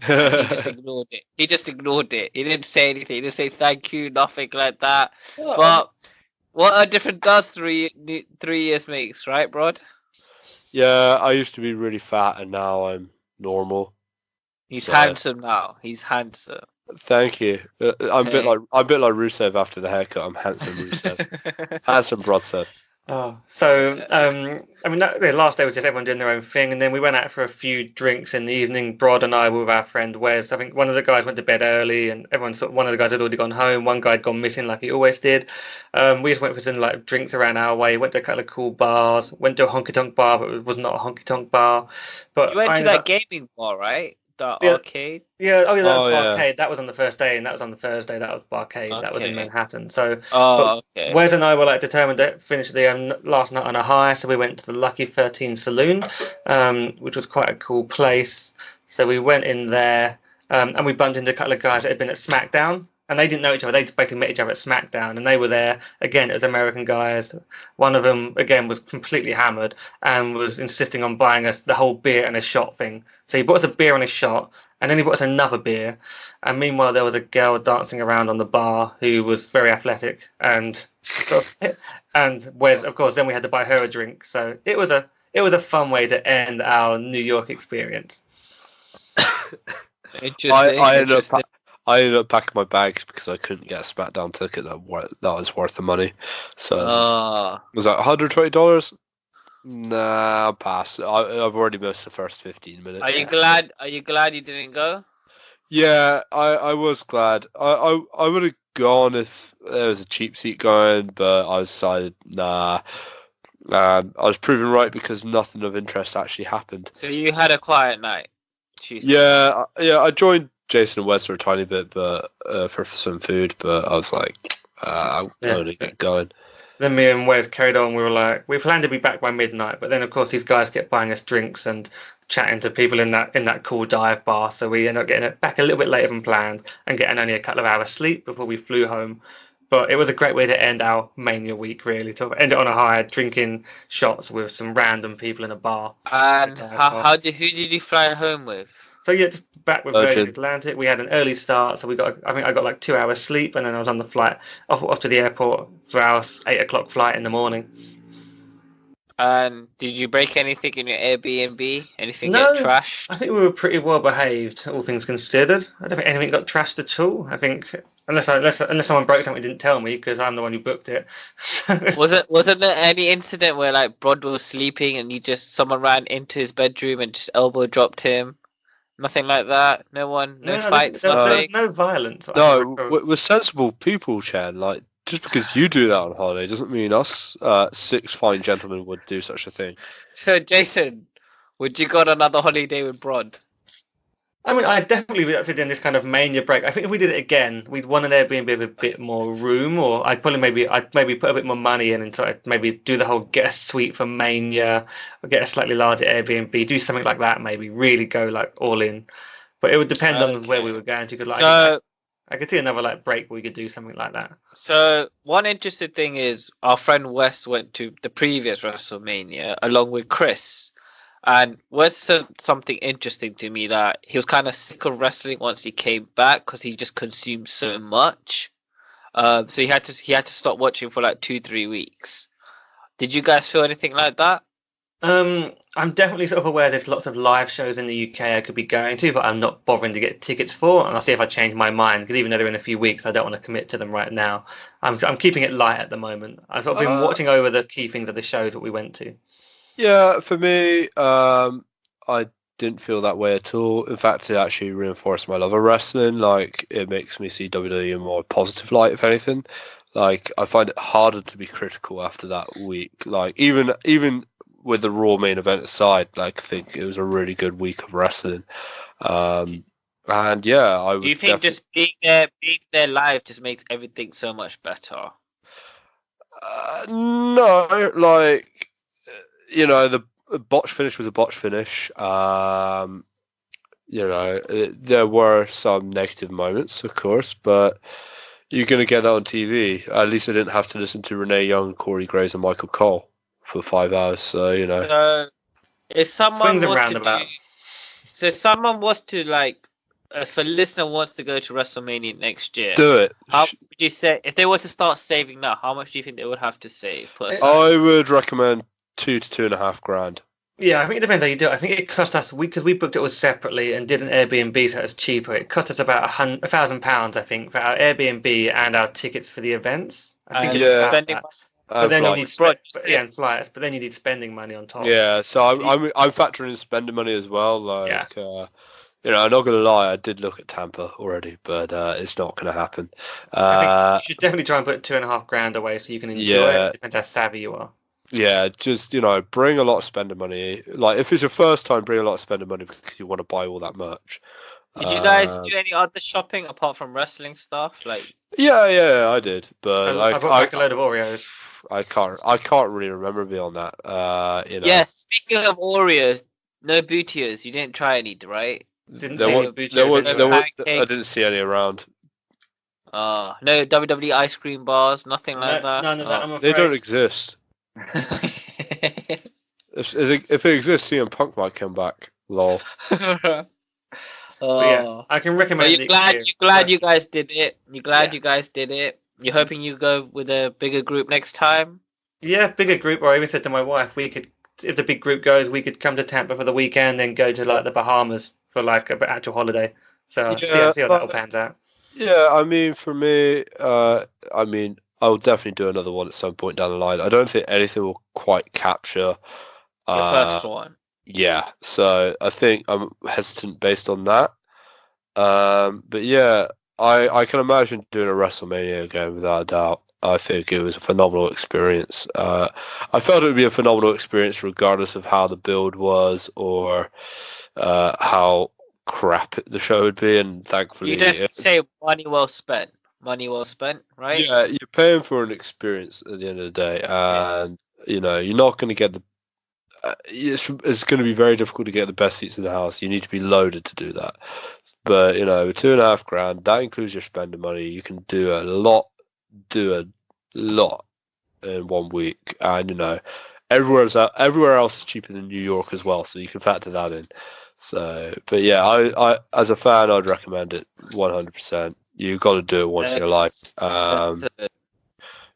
He just ignored it. He didn't say anything. He didn't say thank you, nothing like that. But what a difference does 3 years makes, right, Brod? Yeah, I used to be really fat and now I'm normal. He's handsome now. He's handsome. Thank you. I'm a bit like Rusev after the haircut. I'm handsome Rusev. Handsome Brodsev. Oh, so the last day was just everyone doing their own thing, and then we went out for a few drinks in the evening. Brod and I were with our friend Wes. I think one of the guys went to bed early, and one of the guys had already gone home. One guy had gone missing, like he always did. We just went for some like drinks around our way. Went to a couple of cool bars. Went to a honky tonk bar, but it was not a honky tonk bar. But you went to that gaming bar, right? The arcade? Yeah, that was Barcade. That was on the first day, and that was on the Thursday. That was Barcade. Okay. That was in Manhattan. So, Wes and I were like determined to finish the last night on a high, so we went to the Lucky 13 Saloon, which was quite a cool place. So we went in there, and we bumped into a couple of guys that had been at SmackDown. and they didn't know each other. They basically met each other at SmackDown, and they were there again as American guys. One of them again was completely hammered and was insisting on buying us the whole beer and a shot thing. So he bought us a beer and a shot, and then he bought us another beer. And meanwhile, there was a girl dancing around on the bar who was very athletic, and Wes, of course, then we had to buy her a drink. So it was a fun way to end our New York experience. I ended up packing my bags because I couldn't get a SmackDown ticket that was worth the money. So was that $120? Nah, I'll pass. I've already missed the first 15 minutes. Are you glad? Are you glad you didn't go? Yeah, I was glad. I would have gone if there was a cheap seat going, but I decided nah. I was proven right because nothing of interest actually happened. So you had a quiet night. Tuesday. Yeah. I joined Jason and Wes for a tiny bit, but for some food. But I was like, I'm only get going. Then me and Wes carried on. We were like, we planned to be back by midnight, but then of course these guys kept buying us drinks and chatting to people in that cool dive bar. So we ended up getting it back a little bit later than planned and getting only a couple of hours sleep before we flew home. But it was a great way to end our Mania week, really, to end it on a high, drinking shots with some random people in a bar. And who did you fly home with? So yeah, just back with Virgin Atlantic. We had an early start, so I think I got like 2 hours sleep, and then I was on the flight off to the airport for our 8 o'clock flight in the morning. And did you break anything in your Airbnb? Anything get trashed? I think we were pretty well behaved, all things considered. I don't think anything got trashed at all. I think unless someone broke something and didn't tell me because I'm the one who booked it. Wasn't there any incident where like Brod was sleeping and someone ran into his bedroom and just elbow dropped him? Nothing like that. No fights. There was no violence. No, we're sensible people, Chen. Like, just because you do that on holiday doesn't mean us 6 fine gentlemen would do such a thing. So, Jason, would you go on another holiday with Brod? I mean, I definitely would fit in this kind of Mania break. I think if we did it again, we'd want an Airbnb with a bit more room, or I'd maybe put a bit more money in and I'd maybe do the whole get a suite for Mania, or get a slightly larger Airbnb, do something like that. Maybe really go like all in, but it would depend on where we were going to. Because I could see another like break where we could do something like that. So one interesting thing is our friend Wes went to the previous WrestleMania along with Chris. And Wes said something interesting to me that he was kind of sick of wrestling once he came back because he just consumed so much. So he had to stop watching for like 2-3 weeks. Did you guys feel anything like that? I'm definitely sort of aware there's lots of live shows in the UK I could be going to, but I'm not bothering to get tickets for. And I'll see if I change my mind because even though they're in a few weeks, I don't want to commit to them right now. I'm keeping it light at the moment. I've sort of been watching over the key things of the shows that we went to. Yeah, for me, I didn't feel that way at all. In fact, it actually reinforced my love of wrestling. Like, it makes me see WWE in a more positive light, if anything. Like, I find it harder to be critical after that week. Like, even with the Raw main event aside, like, I think it was a really good week of wrestling. And yeah, I would. Do you think just being there live just makes everything so much better? No, like, you know, the botch finish was a botch finish. You know, there were some negative moments, of course, but you're going to get that on TV. At least I didn't have to listen to Renee Young, Corey Graves, and Michael Cole for 5 hours. So, you know. If someone was to like, if a listener wants to go to WrestleMania next year, do it. How would you say, if they were to start saving now, how much do you think they would have to save? I would recommend $2,000 to $2,500. Yeah, I think it depends how you do it. I think it cost us, because we booked it separately and did an Airbnb, so it was cheaper. It cost us about £1,000, I think, for our Airbnb and our tickets for the events. I think spending. But then you need and flights. But then you need spending money on top. Yeah, so I'm factoring in spending money as well. Like, you know, I'm not gonna lie, I did look at Tampa already, but it's not gonna happen. I think you should definitely try and put $2,500 away so you can enjoy it. It depends how savvy you are. Yeah, just, you know, bring a lot of spending money. Like, if it's your first time, bring a lot of spending money because you want to buy all that merch. Did you guys do any other shopping apart from wrestling stuff? Like, yeah, I did, but I bought back a load of Oreos. I can't really remember beyond that. You know. Yeah, speaking of Oreos, no Bootios. You didn't try any, right? I didn't see any around. No WWE ice cream bars, nothing like that. None of that. I'm They afraid. don't exist. If it exists, CM Punk might come back. Lol. But yeah, I can recommend. But the you're glad experience. you guys did it. You're glad Yeah. you guys did it. You're hoping you go with a bigger group next time. Yeah, bigger group. Or I even said to my wife, we could, if the big group goes, we could come to Tampa for the weekend, then go to like the Bahamas for like an actual holiday. So see how that all pans out. Yeah, I mean, for me, I'll definitely do another one at some point down the line. I don't think anything will quite capture The first one. Yeah, so I think I'm hesitant based on that. But yeah, I can imagine doing a WrestleMania again without a doubt. I think it was a phenomenal experience. I felt it would be a phenomenal experience regardless of how the build was or how crap the show would be, and thankfully You didn't say money well spent. Money well spent, right? yeah, you're paying for an experience at the end of the day, and you know you're not going to get the it's going to be very difficult to get the best seats in the house. You need to be loaded to do that, but you know, $2.5 grand, that includes your spending money. You can do a lot in 1 week, and you know everywhere else is cheaper than New York as well, so you can factor that in. So, but yeah, I as a fan, I'd recommend it 100%. You've got to do it once in your life.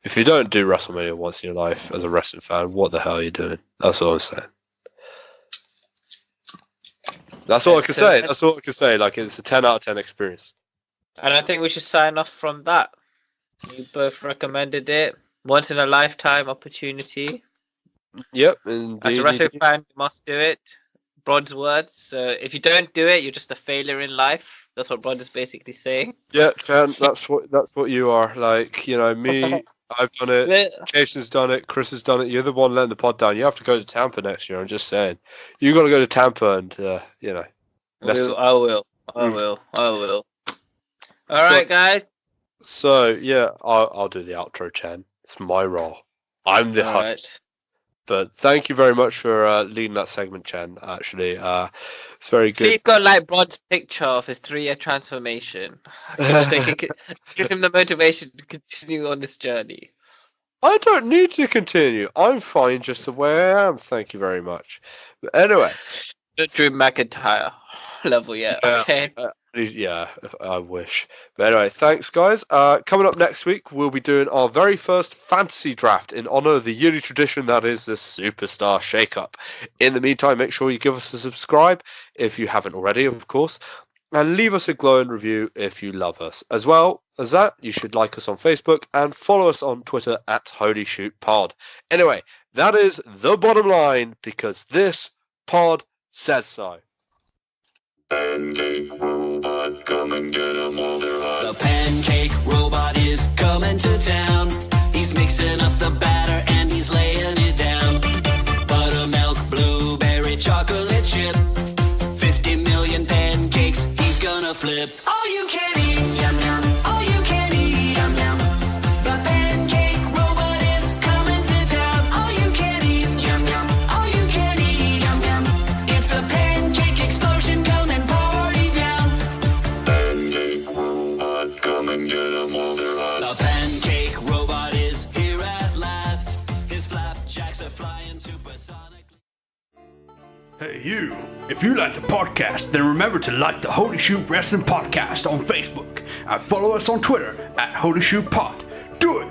If you don't do WrestleMania once in your life as a wrestling fan, what the hell are you doing? That's all I'm saying. That's all I can say. That's all I can say. Like, it's a 10 out of 10 experience. And I think we should sign off from that. You both recommended it. Once in a lifetime opportunity. Yep. Indeed. As a wrestling fan, you must do it. Brod's words. So if you don't do it, you're just a failure in life. That's what Brod is basically saying. Yeah, Chen, that's what you are. Like, you know, me, I've done it. Jason's done it. Chris has done it. You're the one letting the pod down. You have to go to Tampa next year. I'm just saying. You got to go to Tampa and, you know. I will. All right, guys. So, yeah, I'll do the outro, Chen. It's my role. I'm the host. But thank you very much for leading that segment, Chen. Actually, it's very good. Please go like Brod's picture of his 3-year transformation. It gives him the motivation to continue on this journey. I don't need to continue. I'm fine just the way I am. Thank you very much. But anyway, Drew McIntyre level, yeah. Okay. Yeah, I wish. But anyway, thanks, guys. Coming up next week, we'll be doing our very first fantasy draft in honor of the yearly tradition that is the Superstar Shake-Up. In the meantime, make sure you give us a subscribe if you haven't already, of course, and leave us a glowing review if you love us. As well as that, you should like us on Facebook and follow us on Twitter at HolyShootPod. Anyway, that is the bottom line, because this pod said so. Pancake robot, come and get 'em while they're hot. The pancake robot is coming to town. He's mixing up the batter and he's laying it down. Buttermilk, blueberry, chocolate chip. 50 million pancakes he's gonna flip. All you can eat, yum yum. All you can eat, yum yum. The pancake robot is coming to town. All you can eat, yum yum. All you can eat, yum yum. It's a pancake explosion. Come and party down. Pancake robot, come and get 'em while they're hot. The pancake robot is here at last. His flapjacks are flying supersonic. Hey you, if you like the podcast, then remember to like the Holy Shoot Wrestling Podcast on Facebook and follow us on Twitter at HolyShootPod. Do it!